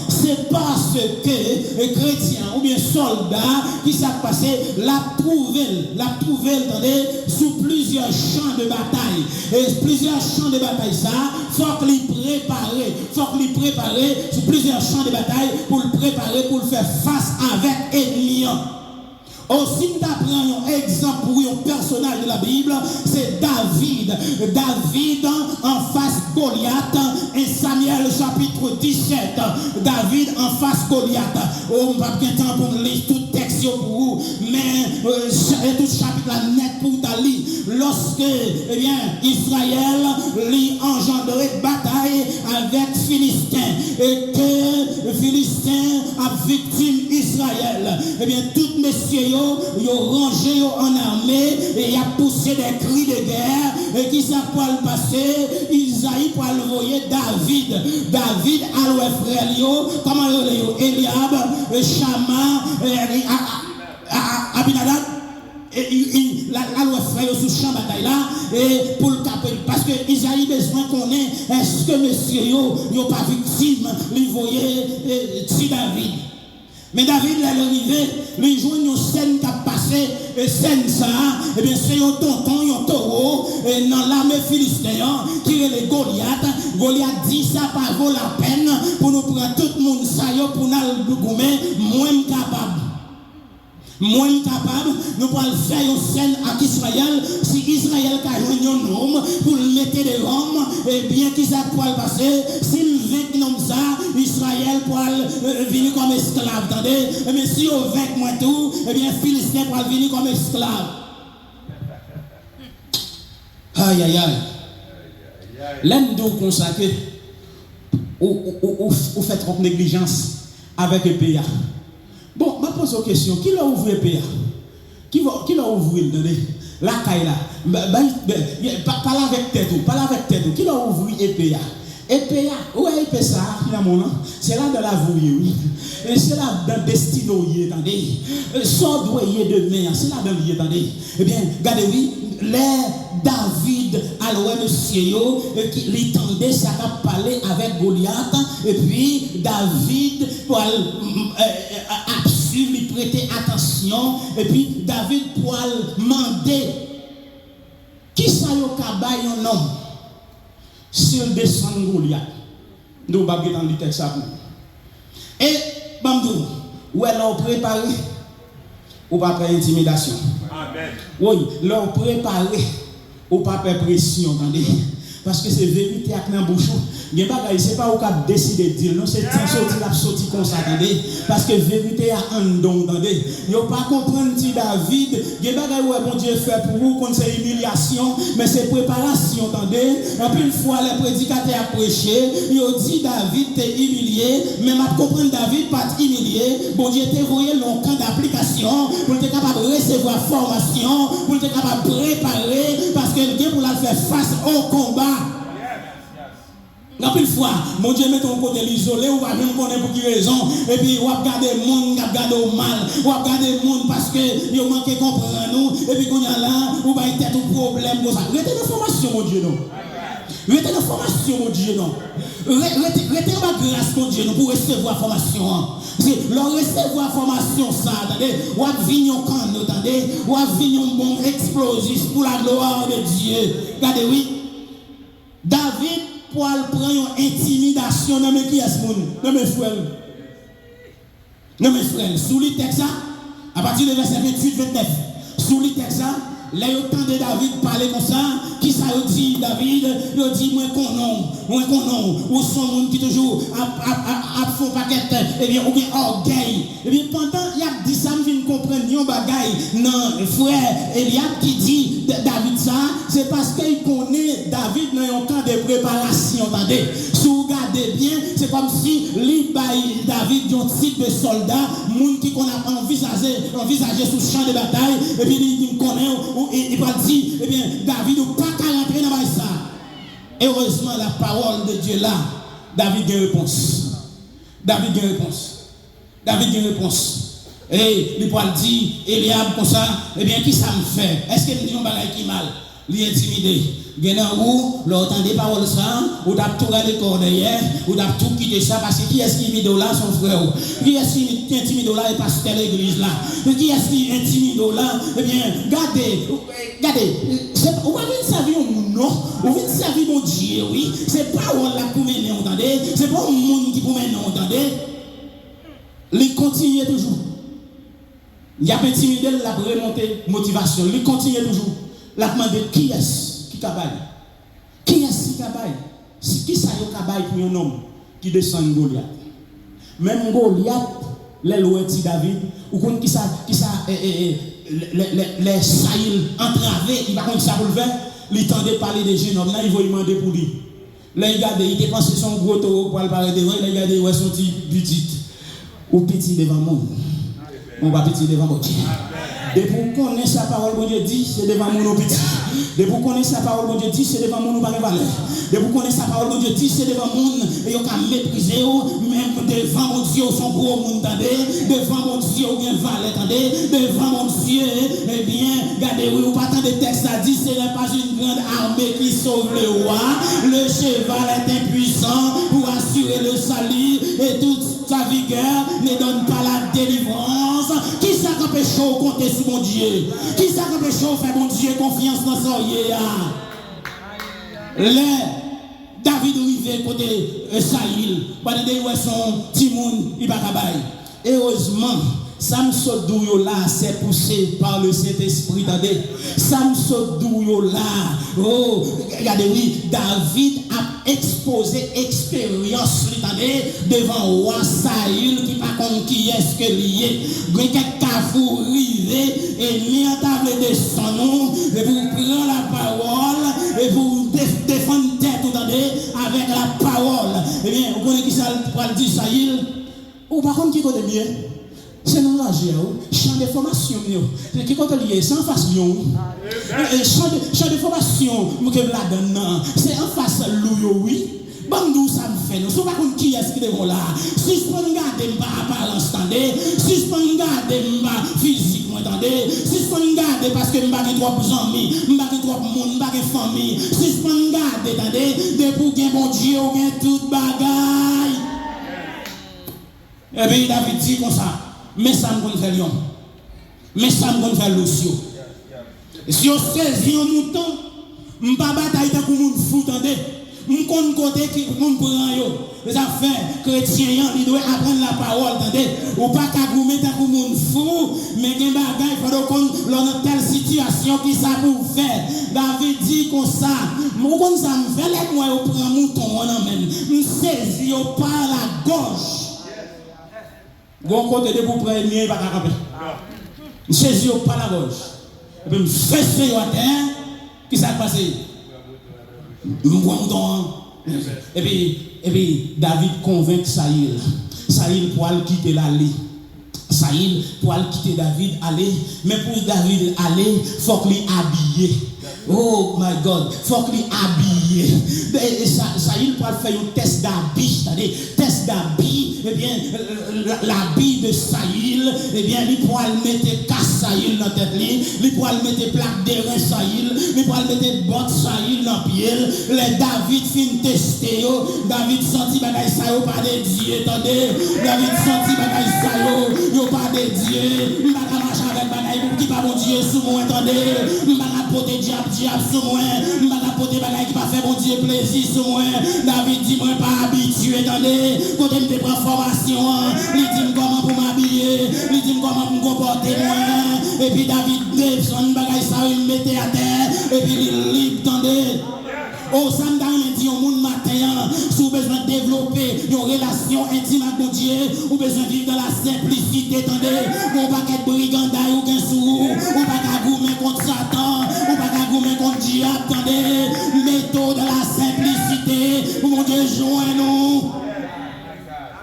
c'est parce que les chrétiens ou bien soldats qui s'est passé la trouvé, attendez, sous plusieurs champs de bataille. Et plusieurs champs de bataille, ça, faut les préparer sous plusieurs champs de bataille pour le préparer, pour le faire face avec ennemi. Aussi, nous apprenons un exemple pour un personnage de la Bible, c'est David. David en face Goliath, et Samuel chapitre 17. David en face Goliath. On va bien temps pour lire tout texte pour vous, mais tout chapitre là net pour t'aller. Lorsque, eh bien, Israël lui engendré bataille avec Philistin, et que Philistin a victime Israël, eh bien, toutes messieurs, ils ont rangé en armée et ils ont poussé des cris de guerre. Et qui ça pour le passer? Isaïe pour le voyer David. David a le frère, comment il Eliab, Shama, Abinadab. Et la loi frère sous champ bataille là et pour le caper parce que Isaïe besoin qu'on ait est-ce que monsieur yo pas victime lui voyait si David. Mais David, là, arrivé, lui joue une scène qui a passé, et scène ça, et bien c'est un tonton, un taureau, et dans l'armée philistine, qui est le Goliath. Goliath dit ça pas vaut la peine pour nous prendre tout le monde ça, pour nous gommer, moins capable. Nous pouvons faire une scène à Israël, si Israël a un homme, pour le mettre des hommes, et bien qu'il ça peut passer, s'il veut comme ça, Israël peut venir comme esclave, attendez, mais si on veut moi tout, et bien Philistin peut venir comme esclave. Aïe aïe aïe. L'aime donc consacré, ou fait trop négligence avec le pays. Bon, je pose une question. Qui l'a ouvert le PA? Qui l'a ouvert la caille là? Parle avec tête. Qui l'a ouvert le PA? Et PA, où est le PA? C'est là dans la vouille, oui. Et c'est là dans le destin, attendez. Sans doyer de main, c'est là dans le attendez. Eh bien, regardez, oui, les David, alors monsieur, qui tendait ça à parler avec Goliath, et puis David, pour lui prêter attention, et puis David pour demander qui ça y a un homme s'il descend Goliath. Nous allons dans le texte. Et Bamdou, où est l'on préparé ou pas faire intimidation? Amen. Oui, l'on préparé ou pas faire pression, attendez. Parce que c'est vérité avec un bouchon. Ce n'est pas au cap décider de dire, non, c'est sorti comme ça, attendez. Parce que vérité a un don, attendez. Il ne faut pas comprendre si David, il y a des choses que bon Dieu fait pour vous, quand c'est humiliation, mais c'est préparation, attendez. Et puis une fois, les prédicateurs ont prêché, ils ont dit David, t'es humilié, mais ma comprendre David, pas humilié. Bon Dieu t'a envoyé le camp d'application pour être capable de recevoir formation, pour être capable de préparer, parce que Dieu pour la faire face au combat. Une fois, mon Dieu met ton côté l'isolé, on va même connaître pour qui raison. Et puis, on va regarder le monde, on va regarder au mal, on va regarder le monde parce que il manque de comprendre nous. Et puis, quand on y a là, on va être un problème comme ça. Restez dans la formation, mon Dieu, non. Restez dans la formation, mon Dieu, non. Restez dans la grâce, mon Dieu, non, pour recevoir la formation. C'est leur recevoir formation, ça, attendez. On va venir en camp, attendez. On va venir un bon explosif pour la gloire de Dieu. Regardez, oui. David, pour prendre une intimidation dans mes qui est ce monde, dans mes frères. Dans mes frères, sous le texte, à partir du verset 28-29, sous le texte, là, il y a autant de David parler comme ça, qui ça dit David, il dit, moi qu'on non, ou son monde qui toujours a faux paquet, et bien, ou bien orgueil. Et bien, pendant, il y a dit ça, je ne comprends pas, bagaille, non, frère Eliab qui dit David ça, c'est parce qu'il connaît David dans un camp de préparation, attendez. Si vous regardez bien, c'est comme si David un type de soldat, monde qui qu'on a envisagé sous le champ de bataille, et puis il connaît, il va dire, eh bien, David n'a pas qu'à rentrer dans ça. heureusement, la parole de Dieu là, David a une réponse. David a une réponse. David a une réponse. Et il peut dire, Eliab comme ça, eh bien, qui ça me fait? Est-ce que nous disons qui mal? Lui intimider. Bien où, l'entend des paroles ça, ou d'ab tout regarder cordeillère, ou d'ab tout quitter ça, parce que qui est-ce qui intimide là, son frère? Qui est-ce qui intimide là, et pasteur l'église là? Qui est-ce qui intimide là? Eh bien, regardez, vous venez servir mon nom, vous venez servir mon Dieu, oui. C'est pas on là pour mener, entendez? C'est pas un monde qui pour mener, entendez? Il continue toujours. Il y a intimidé la remontée motivation, il continue toujours. La demande qui est-ce qui cabaye? Qui est-ce qui cabaye? Qui ça y cabaye pour un homme qui descend Goliath? Même Goliath, les lois de David, ou qui ça les saïls entravés, il va comme ça pour le faire, il tendait parler des jeunes hommes, là il va demander pour lui. Là il regarde, il dépense son gros taureau pour aller parler devant, il regarde où est son petit ou petit devant moi. On va petit devant moi. Et pour connaître sa parole, bon Dieu dit, c'est devant mon petit. Et pour connaître sa parole, bon Dieu dit, c'est devant mon pas de valeur. Et pour connaître sa parole, bon Dieu dit, c'est devant mon, et on peut mépriser, même devant mon Dieu, son gros monde, devant mon Dieu, ou bien valeur, devant mon Dieu, eh bien, regardez, oui, ou pas tant de textes à dire, ce n'est pas une grande armée qui sauve le roi. Le cheval est impuissant pour assurer le salut, et toute sa vigueur ne donne pas la délivrance. Qui ça empêche de compter sur mon Dieu? Qui ça empêche de faire mon Dieu confiance dans son Dieu? David arrivé côté Saïl, pendant que son Timoun, il va travailler. Heureusement, Samson Douyo là, c'est poussé par le Saint-Esprit. Samson Douyo là, oh, regardez, oui, David a exposé expérience devant roi Saïl qui pas contre qui est-ce que lié. Quelqu'un cafou rivé et mis en table de son nom, et vous prenez la parole et vous défendez tête avec la parole. Eh bien, vous connaissez qui ça pour dire Saïl? Ou par contre qui connaît bien? C'est non l'agir, champ de formation, qui compte lié, c'est en face champ de formation, c'est en face loup, oui. Bon, nous, ça me fait, nous sommes pas comme qui est-ce qui est là. Si je peux regarder ma apparence, si je peux regarder ma physique, si je peux regarder parce que je n'ai pas trop amis, je n'ai pas trop monde, je n'ai pas de famille, si je peux regarder, de pour que mon Dieu ait toute bagaille. Et bien, David dit comme ça. Mais ça me fait lion. Mais ça me fait l'ossio. Si on saisit un mouton, je ne vais pas batailler pour moun fou, attendez. Je ne compte côté qui moun prend yo. Les affaires chrétiens, ils doivent apprendre la parole, attendez. Ou pas qu'à vous mettre pour moun fou, mais gen bagay pendant qu'on dans telle situation qui ça pour faire. David dit comme ça, moi ça me fait les moi au prend mouton en même. Me saisit par la gauche. Bon côté de vous prendre mien pas camper. Je saisis pas la gauche. Et puis me fesser à terre, qui ça passé? Et puis David convainc Saïl. Saïl pour aller quitter l'allée. Saïl pour aller quitter David aller, mais pour David aller, faut qu'il habillé. Oh my God, faut qu'il habillé. Saïl pour faire un test d'habit, c'est-à-dire test d'habit. Eh bien, l'habit de Saïl, eh bien, il pourra mettre casse Saïl dans la tête, il pourra mettre plaque de rein Saïl, il pourra mettre botte Saïl dans le pied. Les David fin tester, David senti bagay sa yo pas de Dieu, attendez. David senti bagay sa yo pas de Dieu. Il va marcher avec bagay qui pas mon Dieu sous moi, attendez. Il va porter diable sous moi, il va porter bagay qui pas fait mon Dieu plaisir sous moi. David dit moi pas habitué, attendez. Quand il me prend formation, il dit comment pour m'habiller, il dit comment pour me comporter moi. Et puis David descend bagay ça il mettait à terre et puis il libre, attendez. Oh, ça me dit au monde matin, si vous avez besoin de développer une relation intime avec mon Dieu, vous avez besoin de vivre dans la simplicité, attendez, vous pas qu'être brigandaille ou qu'un sou, vous pas qu'à goumer contre Satan, vous pas qu'à goumer contre Dieu, attendez, méthode de la simplicité, mon Dieu, joins-nous.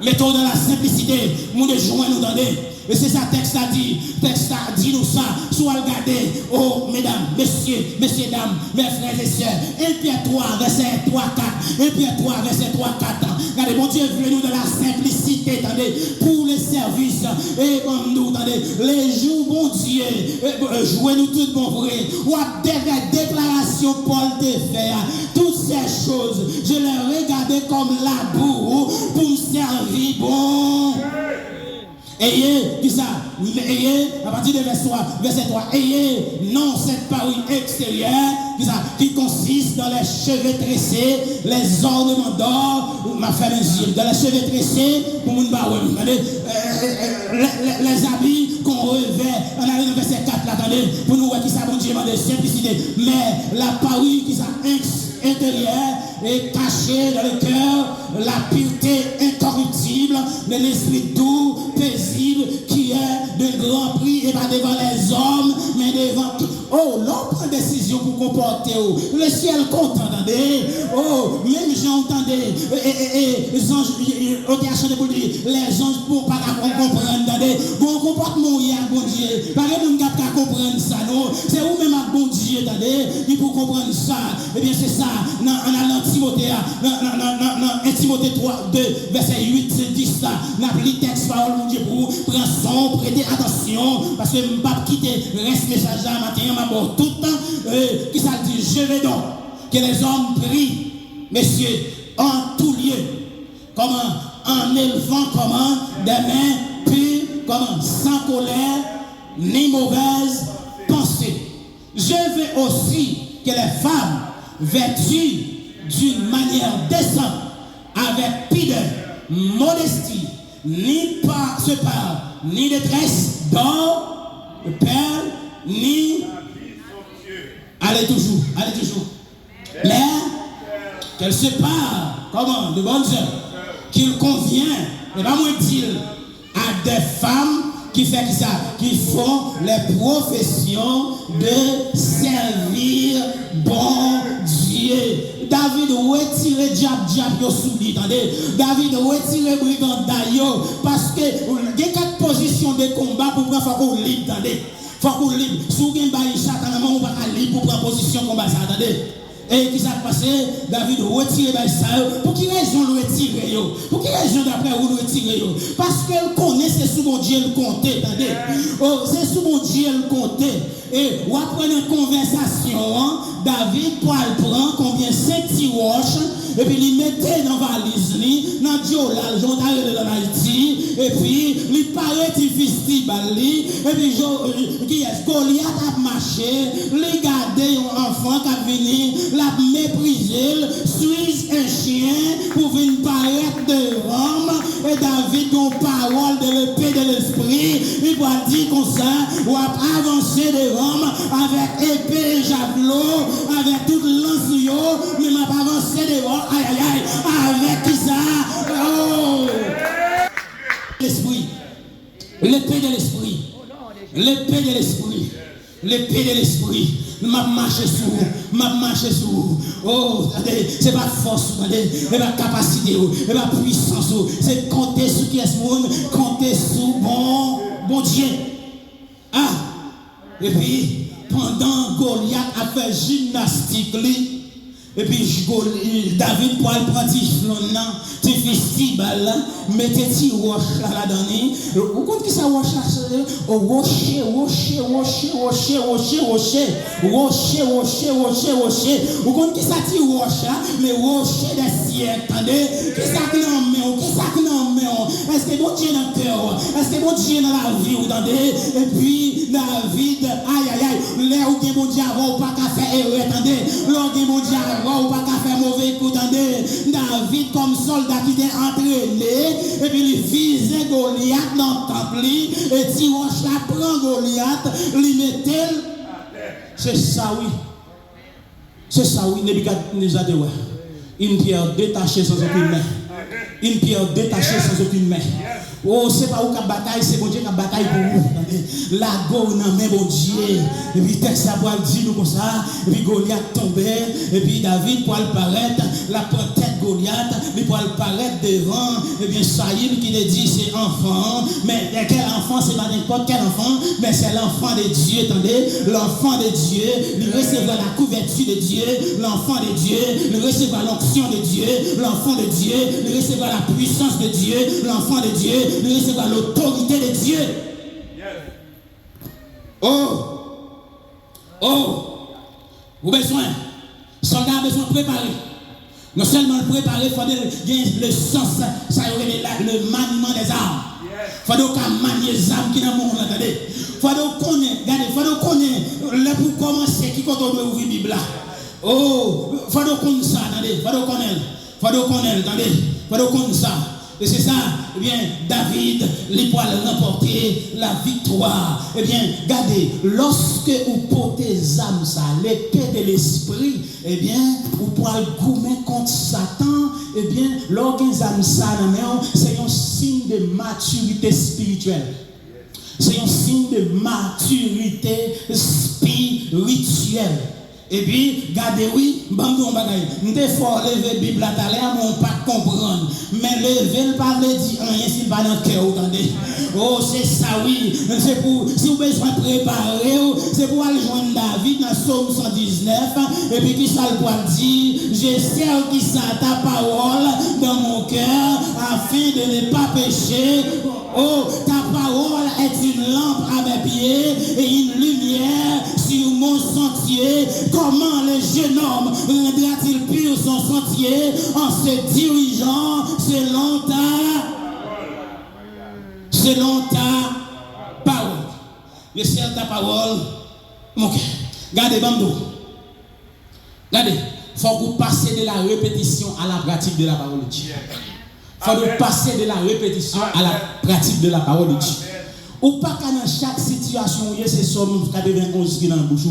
Méthode de la simplicité, mon Dieu, joins-nous, attendez. Et c'est ça texte a dit. Texte a dit nous ça. Soit regardez, oh mesdames, messieurs, dames, mes frères et sœurs. 1 Pierre 3, verset 3, 4. 1 Pierre 3, verset 3, 4. Regardez, mon Dieu, venez-nous dans la simplicité, attendez, pour les services. Et comme nous, attendez, les jours, bon Dieu, jouez-nous tout bon vrai. Ou à des déclarations Paul te fait. Toutes ces choses, je les regardais comme labour pour me servir bon. Ayez, qui ça? Ayez, à partir de verset 3, ayez, non cette parure extérieure, qui consiste dans les cheveux tressés, les ornements d'or, ma femme dit, dans les cheveux tressés, pour mon baroum, les habits qu'on revêt, on arrive dans verset 4, là, attendez, pour nous voir qui ça, bon Dieu, de simplicité, mais la parure qui ça, intérieure est cachée dans le cœur, la pureté incorruptible de l'esprit doux, paisible, qui est de grand prix et pas devant les hommes, mais devant tout. Oh, l'homme prend décision pour comporter. Oh. Le ciel content, attendez. Oh, même gens entendez. Les anges, les anges pour pas comprendre, attendez. Bon comportement, il y a bon Dieu. Par exemple, nous ne pouvons pas comprendre ça, non. C'est vous-même, bon Dieu, attendez, qui pour comprendre ça. Eh bien, c'est ça. Dans Timothée, dans Timothée 3, 2, verset 8, 10, là. N'a pris texte, parole, mon Dieu, pour prendre son, prêter attention, parce que je ne peux pas quitter le reste message là, matin, ma mort, tout le temps, qui ça dit, je vais donc, que les hommes prient, messieurs, en tout lieu, comment, en élevant, comment, des mains pures, comment, sans colère, ni mauvaise pensée. Je veux aussi que les femmes vêtues d'une manière décente, avec pudeur, modestie, ni par ce part, ni détresse, d'or, de perles, ni. Allez toujours. Mais qu'elle se parle, comment, de bonnes œuvres, qu'il convient, et pas moins dire, à des femmes qui font les professions de servir bon Dieu. David retire diable sous lui, attendez. David retire brigand d'ailleurs parce que il y a 4 positions de combat pour prendre faut qu'on libre, attendez. Faut qu'on libre. Si vous avez un chacun on va libre pour prendre position combat ça, attendez. Et qui s'est passé, David retire ça. Pour quelle raison le retirer? Pour quelle raison d'après vous le retirer? Parce qu'elle connaît, c'est sous mon Dieu le compter, attendez. Oh, c'est sous mon Dieu le compter. Et vous apprenez une conversation, hein? David prend combien 5 petits roches, et puis il mettait dans la valise, dans le Diola, le journal de Haïti, et puis il paraît qu'il festival, et puis Goliath a marché, il gardait un enfant qui a venu, l'a méprisé, suit un chien pour venir paraître de Rome, et David, dans parole de l'épée de l'esprit, il va dire comme ça, ou avancer de Rome avec épée et javelot, avec toute lance, mais m'a pas avancé de Rome, aïe aïe aïe, avec qui ça? Oh! L'esprit, l'épée de l'esprit, l'épée de l'esprit, l'épée de l'esprit. M'a marché sous. Oh, c'est pas force, c'est pas capacité, c'est pas puissance, c'est compter sur qui est ce monde, compter sur bon Dieu. Ah, et puis, pendant Goliath a fait gymnastique, et puis David pour le prendre tu festival, mettez petit roche là-dedans. Vous comprenez qui ça roche là? Rocher. Vous comprenez qui ça dit roche là? Mais rocher des siècles, attendez. Qui ça qui n'en met? Est-ce que bon Dieu dans le cœur? Est-ce que bon Dieu dans la vie, vous entendez? Et puis David, aïe, là où bon Dieu ou pas qu'à faire erreur, attendez. Là où bon Dieu ou pas qu'à faire mauvais coup, attendez. David comme soldat qui était entraîné, et puis il visait Goliath dans le temple, et si on prend Goliath, il mettait. C'est ça, oui, Nebuchadnezzar de ouais. Une pierre détachée sans aucune main. Une pierre détachée sans aucune main. Oh, c'est pas où qu'à bataille, c'est bon Dieu qui a bataille pour vous. La go n'a même bon Dieu. Et puis texte ça dit nous comme ça. Et puis Goliath tombait. Et puis David pour le paraître, la tête Goliath. Goliath, il pourra paraître devant, et bien Saïd qui te dit c'est enfant, mais quel enfant, c'est pas n'importe quel enfant, mais c'est l'enfant de Dieu, attendez, l'enfant de Dieu, il recevra la couverture de Dieu, l'enfant de Dieu, il recevra l'onction de Dieu, l'enfant de Dieu, il recevra la puissance de Dieu, l'enfant de Dieu, il recevra l'autorité de Dieu. Vous avez besoin, soldats besoin de préparer. Non seulement le préparer, il faut gagner le sens, ça y est le maniement des armes. Il faut manier les armes qui sont dans le monde. Il faut connaître, là pour commencer, qui compte ouvrir la Bible là. Il faut connaître ça, attendez, il faut connaître ça. Et c'est ça, eh bien, David, il pourra remporter la victoire. Eh bien, regardez, lorsque vous portez les âmes, ça, l'épée de l'esprit, eh bien, vous pourrez goumer contre Satan. Eh bien, lorsque les âmes, ça, c'est un signe de maturité spirituelle. C'est un signe de maturité spirituelle. Et puis, regardez, oui, bandon bagay. M'te fort lever la Bible à l'air, on pas comprendre. Mais lever le pas veut dire rien s'il pas dans le cœur, attendez. Oh, c'est ça, oui. C'est pour, si vous avez besoin de préparer, c'est pour aller joindre David dans Psaume 119. Et puis, qui ça le poil dit, je sais qui ça ta parole dans mon cœur, afin de ne pas pécher. Oh, ta parole est une lampe à mes pieds et une lumière sur mon sentier. Comment le jeune homme rendra-t-il pur son sentier en se dirigeant selon ta parole? Je sers ta parole, mon cœur. Gardez, bambou. Regardez, il faut que vous passiez de la répétition à la pratique de la parole de Dieu. Il faut que vous passiez de la répétition à la pratique de la parole de Dieu. Ou pas qu'à dans chaque situation, c'est Somme 91 qui est dans le bouche.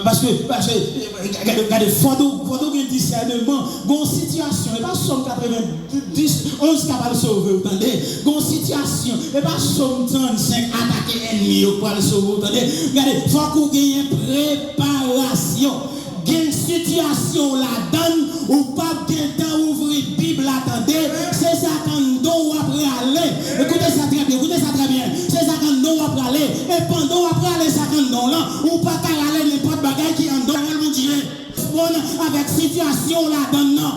Parce que regardez, il faut un discernement. Une situation, et pas Somme 90, 11 qui va le sauver, vous entendez? Une situation, et pas Somme 35, attaquer ennemi pour le sauver, vous entendez? Regardez, il faut qu'on ait une préparation. Une situation la donne, ou pas de temps ouvrir la Bible, attendez, c'est ça quand nous après aller. Écoutez ça très bien, c'est ça quand nous après aller. Et pendant après aller, ça quand nous là, ou pas qu'à aller n'importe bagaille qui en donne, mon Dieu. Avec situation la donne, non.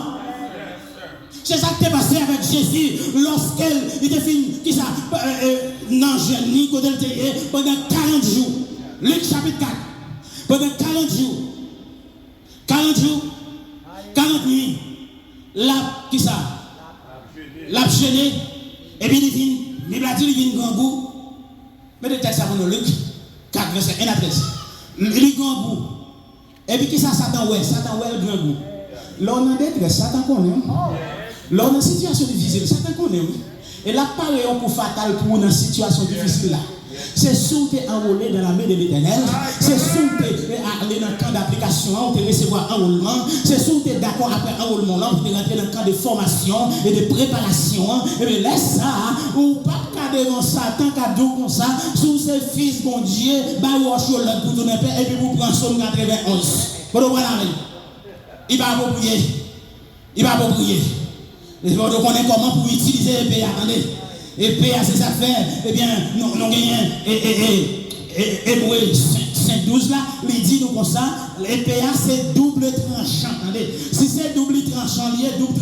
C'est ça qui est passé avec Jésus lorsqu'elle était fini, qui ça, non, jeune, côté le pendant 40 jours. Luc chapitre 4, pendant 40 jours. 40 jours, 40 nuits, qui ça? L'a chaîné, et puis il vient, il vient grand bout. Mais le texte avant Luc 4, verset 1 à 13. Il vient grand bout. Et puis qui ça, Satan, ouais, le grand bout. Là, on a des détresse, Satan connaît. Là, on a une situation difficile, Satan connaît. Et là, pareil, on peut fatal pour une situation difficile là. C'est sous tu es enrôlé dans la main de l'Éternel. C'est sous tu es allé dans le camp d'application, on te recevoir enrôlement. C'est sous tu es d'accord après enrôlement là, on te rentrer dans le camp de formation et de préparation. Et bien laisse ça, ou pas qu'à devant Satan, qu'à dos comme ça, sous ses fils, bon Dieu, bah ou l'autre pour ton paix, et puis vous prenez Somme 91. Pour voilà, il va approprier. Et vous connaissez comment pour utiliser l'épée, attendez. Épée, c'est ça fait, eh bien, nous gagnons, Hébreu 5:12 là, il dit nous comme ça, l'épée c'est double tranchant, attendez. Si c'est double tranchant, il faut que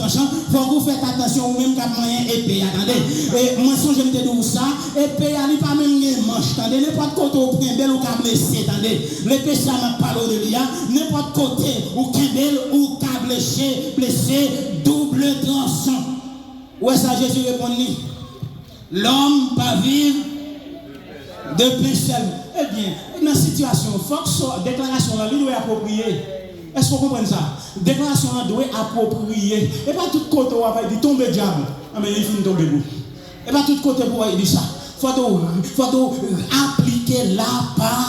vous faites attention, ou même qu'à moyen épée, attendez. Et moi, si je me dis ça, épée, il n'y a pas même les manches, attendez. N'importe côté où vous belle ou qu'à blessé, attendez. L'épée, ça m'a parlé de l'IA, n'importe côté où belle ou qu'à blessé, double tranchant. Où est-ce que Jésus répond? L'homme pas vivre de pain seul. Eh bien, dans la situation, il faut que la déclaration doit approprier. Est-ce que vous comprenez ça? Déclaration doit approprier. Et pas tout côté où on va dire tomber diable. Ah mais il finit tomber vous. Et pas tout côté où on va dire ça. Il faut appliquer là par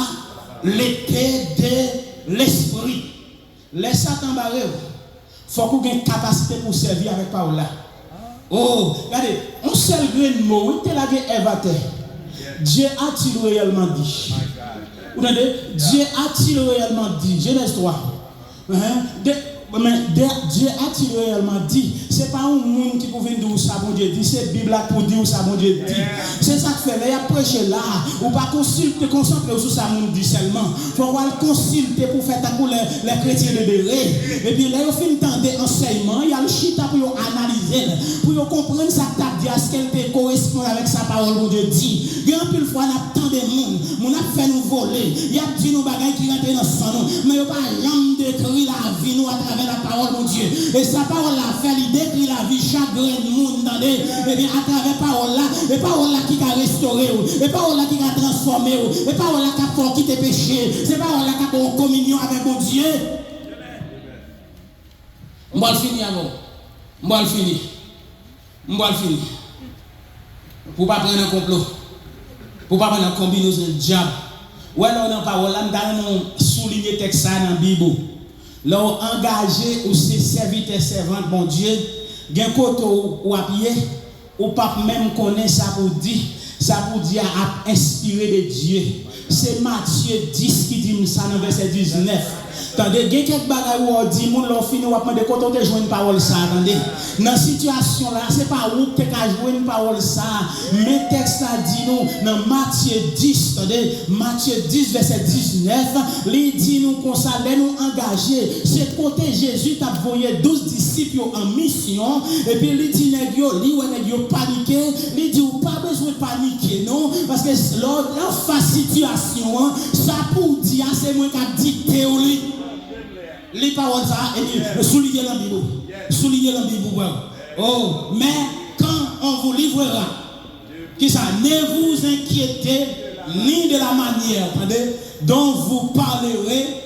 l'épée de l'esprit. Les Satan barré. Il faut qu'on ait une capacité pour servir avec parole là. Oh, regardez, un seul grain de mot, il a évaté. Dieu a-t-il réellement dit? Vous entendez? Dieu a-t-il réellement dit? Genèse 3. Mais Dieu a-t-il réellement dit? C'est pas un monde qui pouvait dire ça, bon Dieu dit. C'est la Bible pour dire ça, bon Dieu dit. C'est ça que fait. Il y a prêché là. Ou pas consulter, concentrer sur ça, mon dit seulement. Il faut consulter pour faire pour les chrétiens de béret. Et puis là, il faut entendre enseignement. Il y a le chita pour analyser, pour comprendre ça que tu as dit, à ce qu'elle correspond avec sa parole, mon Dieu dit. Grand pile fois, on a tant de monde. On a fait nous voler. Il y a dit nos bagages qui rentrent dans son nom. Mais il n'y a pas jamais décrit la vie nous à travers la parole, mon Dieu. Et sa parole là fait, il décrit la vie chaque grain de monde, entendez? Et bien à travers parole là, et parole là qui a restauré, et parole là qui a transformé, et parole là qui a fait quitter péché, c'est parole là qui a fait en communion avec mon Dieu. On va le finir avant. On va le finir. On va le finir. Pour ne pas prendre un complot. Pour ne pas prendre un combinaison de diable. Ouais, là, dans la parole, là, nous souligner le texte dans la Bible. Là, engagé ou c'est serviteur servante, mon Dieu, gen koto ou appuyé, ou pas même connaître ça pour dire, à inspiré de Dieu. C'est Matthieu 10 qui dit ça dans verset 19. Attendez, il y a quelques bagages où on dit, mon l'on finit, on va prendre de côté de jouer une parole ça, attendez. Dans la situation là, c'est pas où tu as joué une parole ça, mais texte a dit nous, dans Matthieu 10, attendez, Matthieu 10, verset 19, il dit nous qu'on s'allait nous engager. C'est côté Jésus t'a envoyé 12 disciples en mission, et puis il dit, il paniqué, il dit, pas besoin de paniquer, non, parce que lors de la situation, ça pour dire, c'est moi qui a dicté au lit. Les paroles ça, et puis souligner la Bible. Souligner la Bible. Oh, mais quand on vous livrera, qui ça, ne vous inquiétez ni de la manière, attendez, dont vous parlerez,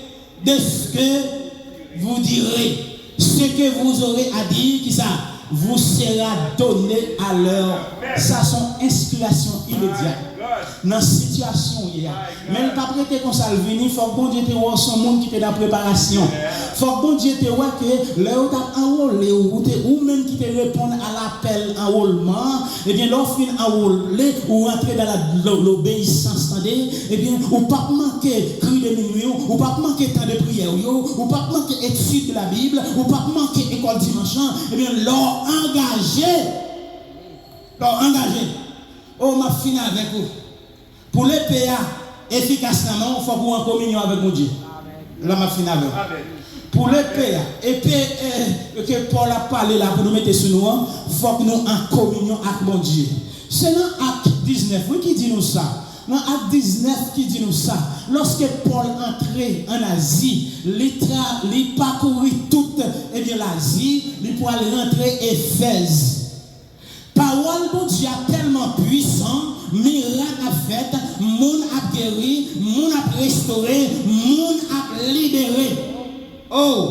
de ce que vous direz. Ce que vous aurez à dire, qui ça, vous sera donné à l'heure. Ça, son inspiration immédiate. Dans la situation, mais pas prêter comme ça le venir, il faut que bon Dieu te voit son monde qui est dans la préparation. Il faut que bon Dieu te voit que l'heure t'a enrôlé ou même qui te répond à l'appel enrôlement, et bien l'offre enrôlé ou rentrer dans l'obéissance, et bien ou pas manquer cri de minuit, ou pas manquer temps de prière, ou pas manquer étude de la Bible, ou pas manquer école dimanche, et bien l'or engagé. Oh, ma fini avec vous. Pour les PA efficacement, il faut vous en communion avec mon Dieu. Là, ma fini avec vous. Pour les PA, et puis que Paul a parlé là pour nous mettre sur nous, il faut que nous en communion avec mon Dieu. C'est dans Acte 19, oui, qui dit nous ça. Dans Acte 19, qui dit nous ça. Lorsque Paul entrait en Asie, il parcourit toute l'Asie, il pour aller rentrer Éphèse. Parole de Dieu tellement puissant, miracle a fait, monde a guéri, monde a restauré, monde a libéré. Oh!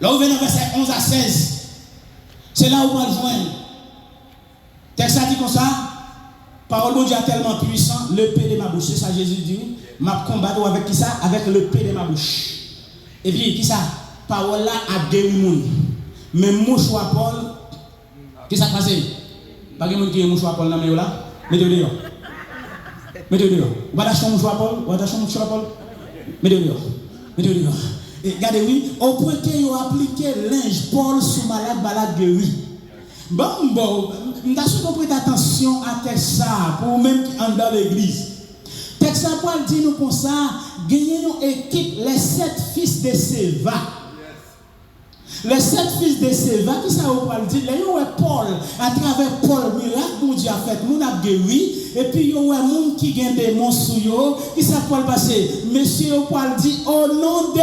Là où vient dans verset 11 à 16, c'est là où on va le joindre. Texte a dit comme ça, parole de Dieu tellement puissant, le paix de ma bouche. C'est ça Jésus dit, m'a combattu avec qui ça? Avec le paix de ma bouche. Et puis, qui ça? Parole là a guéri le monde. Mais mouchoir Paul, qu'est-ce qui s'est passé? Pas de monde qui est mouchoir Paul dans le là? Mettez-le dehors. Mettez-le dehors. Vous allez acheter un mouchoir Paul? Vous allez acheter un mouchoir Paul? Mettez-le dehors. Mettez-le dehors. Et regardez, oui, au point qu'ils ont appliqué linge Paul sous malade guéri. Bon, nous avons prêté attention à ça pour même qui sont dans l'église. Texte Paul dit nous comme ça, gagner une équipe, les 7 fils de Séva. Les 7 fils de Séva, qui ça va dire? Là, il y a Paul, à travers Paul, miracle, mon Dieu a fait, mon a guéri, et puis il y a un monde qui gagne des monstres, qui ça Paul passer? Monsieur Paul dit, au nom de,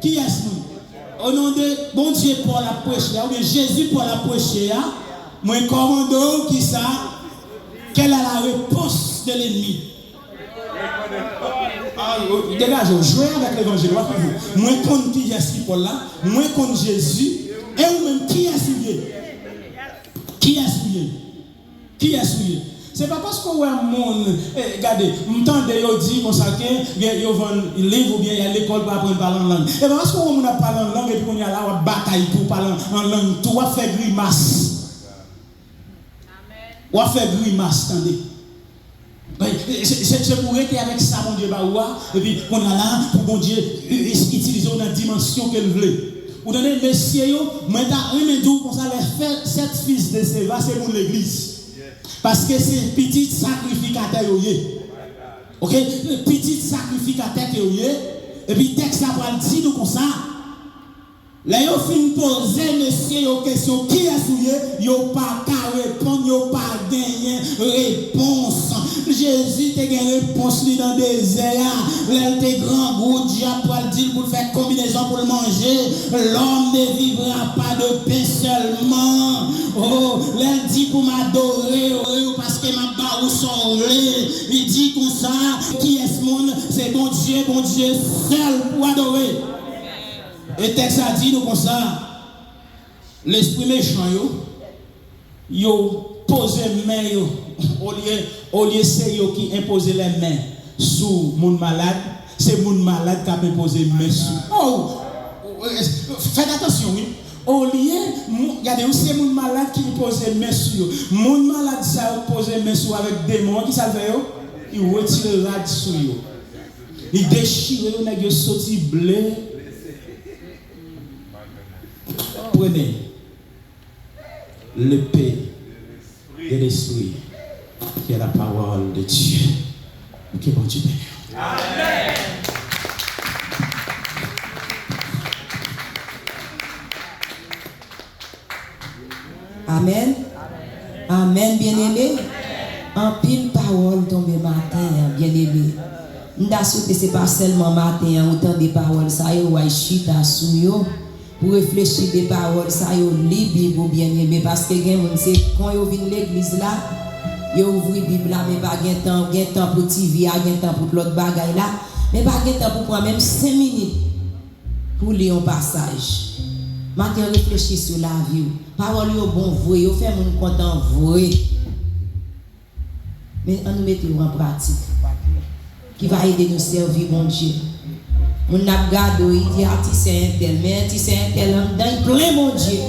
qui est-ce? Au nom de, bon Dieu Paul a prêché, ou bien Jésus Paul a prêché, moi commando, qui ça? Quelle est la réponse de l'ennemi? Dégage, jouez avec l'évangile. Moi, contre qui est Paul là, moi, contre Jésus, et vous-même, qui est souillé? Qui est souillé? Qui est souillé? C'est pas parce qu'on voit un monde, regardez, m'entendez, ils disent comme ça qu'ils vendent un livre ou bien il y a l'école pour apprendre à parler en langue. Et pas parce qu'on a parlé en langue et puis qu'on y a là, on bataille pour parler en langue, tout va faire grimace. On va faire grimace, attendez. C'est pour être avec ça, mon Dieu, et puis on a là, pour mon Dieu, utiliser dans la dimension qu'elle veut. Vous donnez, messieurs, moi, je dis comme ça, les faire 7 fils de Séva, c'est pour l'église. Parce que c'est petit sacrificateur. Ok? Petit sacrificateur. Et puis, texte, ça va le dire comme ça. Là, ils fin poser, monsieur, une question qui est souillé, ils n'ont pas qu'à répondre, ils n'ont pas gagné réponse. Jésus t'a gagné réponse dans le désert. Là, t'es grand goût, diable pour le dire, pour faire combinaison pour le manger. L'homme ne vivra pas de pain seulement. Oh, là, il dit pour m'adorer, parce que ma barre son lait. Il dit comme ça, qui est ce monde? C'est bon Dieu seul pour adorer. Et texte a dit nous comme ça, l'esprit méchant yo pose main yo au lieu c'est yo qui impose les mains sous mon malade, c'est mon malade qui a imposé main sous. Oh, faites attention oui. Au lieu, regardez où c'est mon malade qui impose main sous. Mon malade ça pose main sous avec démon qui ça fait yo, il retire rad sous yo. Il déchire yo nèg yo sorti blé. Prenez l'épée de l'esprit qui est la parole de Dieu. Que bon Dieu bénisse. Amen. Amen. Amen, bien-aimé. En pile parole tombée matin, bien-aimé. Nous avons souhaité, ce n'est pas seulement matin, autant des paroles, ça y est, chita sous yo. Pour réfléchir des paroles, ça y est, libre, bien-aimé. Parce que c'est quand vous venez l'église là, vous ouvrez la Bible là, mais pas de temps pour TV, pas de temps pour l'autre bagaille là, mais pas de temps pour prendre même 5 minutes pour lire un passage. Maintenant, réfléchir sur la vie. Parole est bon, vrai, vous faites mon content, vrai. Mais on nous mettons en pratique. Qui va aider nous servir, mon Dieu. On a gardé, il dit, artiste intel, mais artiste intel, dans plein, mon Dieu.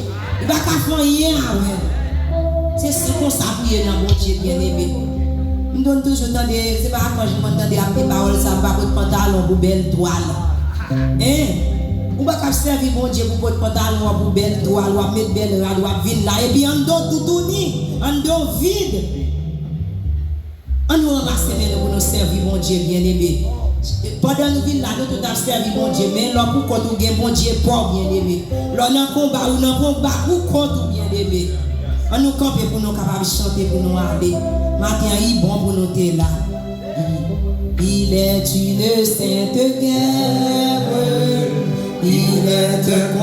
Il va pas faire rien avec. C'est ce qu'on s'appuie dans mon Dieu bien-aimé. Je donne toujours dans des. C'est pas quand je m'entends des paroles, ça va pour pantalon pour belle toile. Hein? Ou pas servir mon Dieu pour votre pantalon pour belle toile, ou mettre belle rade, ou vide là. Et puis on donne tout ni, on donne vide. On nous ramasse pour nous servir mon Dieu bien-aimé. Pendant nous vivons là, nous tout à servi mon Dieu, mais là pour qu'on nous gagne mon Dieu pas bien-aimé. Là dans combat ou dans combat pour qu'on nous bien-aimé. On nous camper pour nous capables de chanter pour nous aller. Matin il bon pour nous t'es là. Il est une sainte guerre. Il est un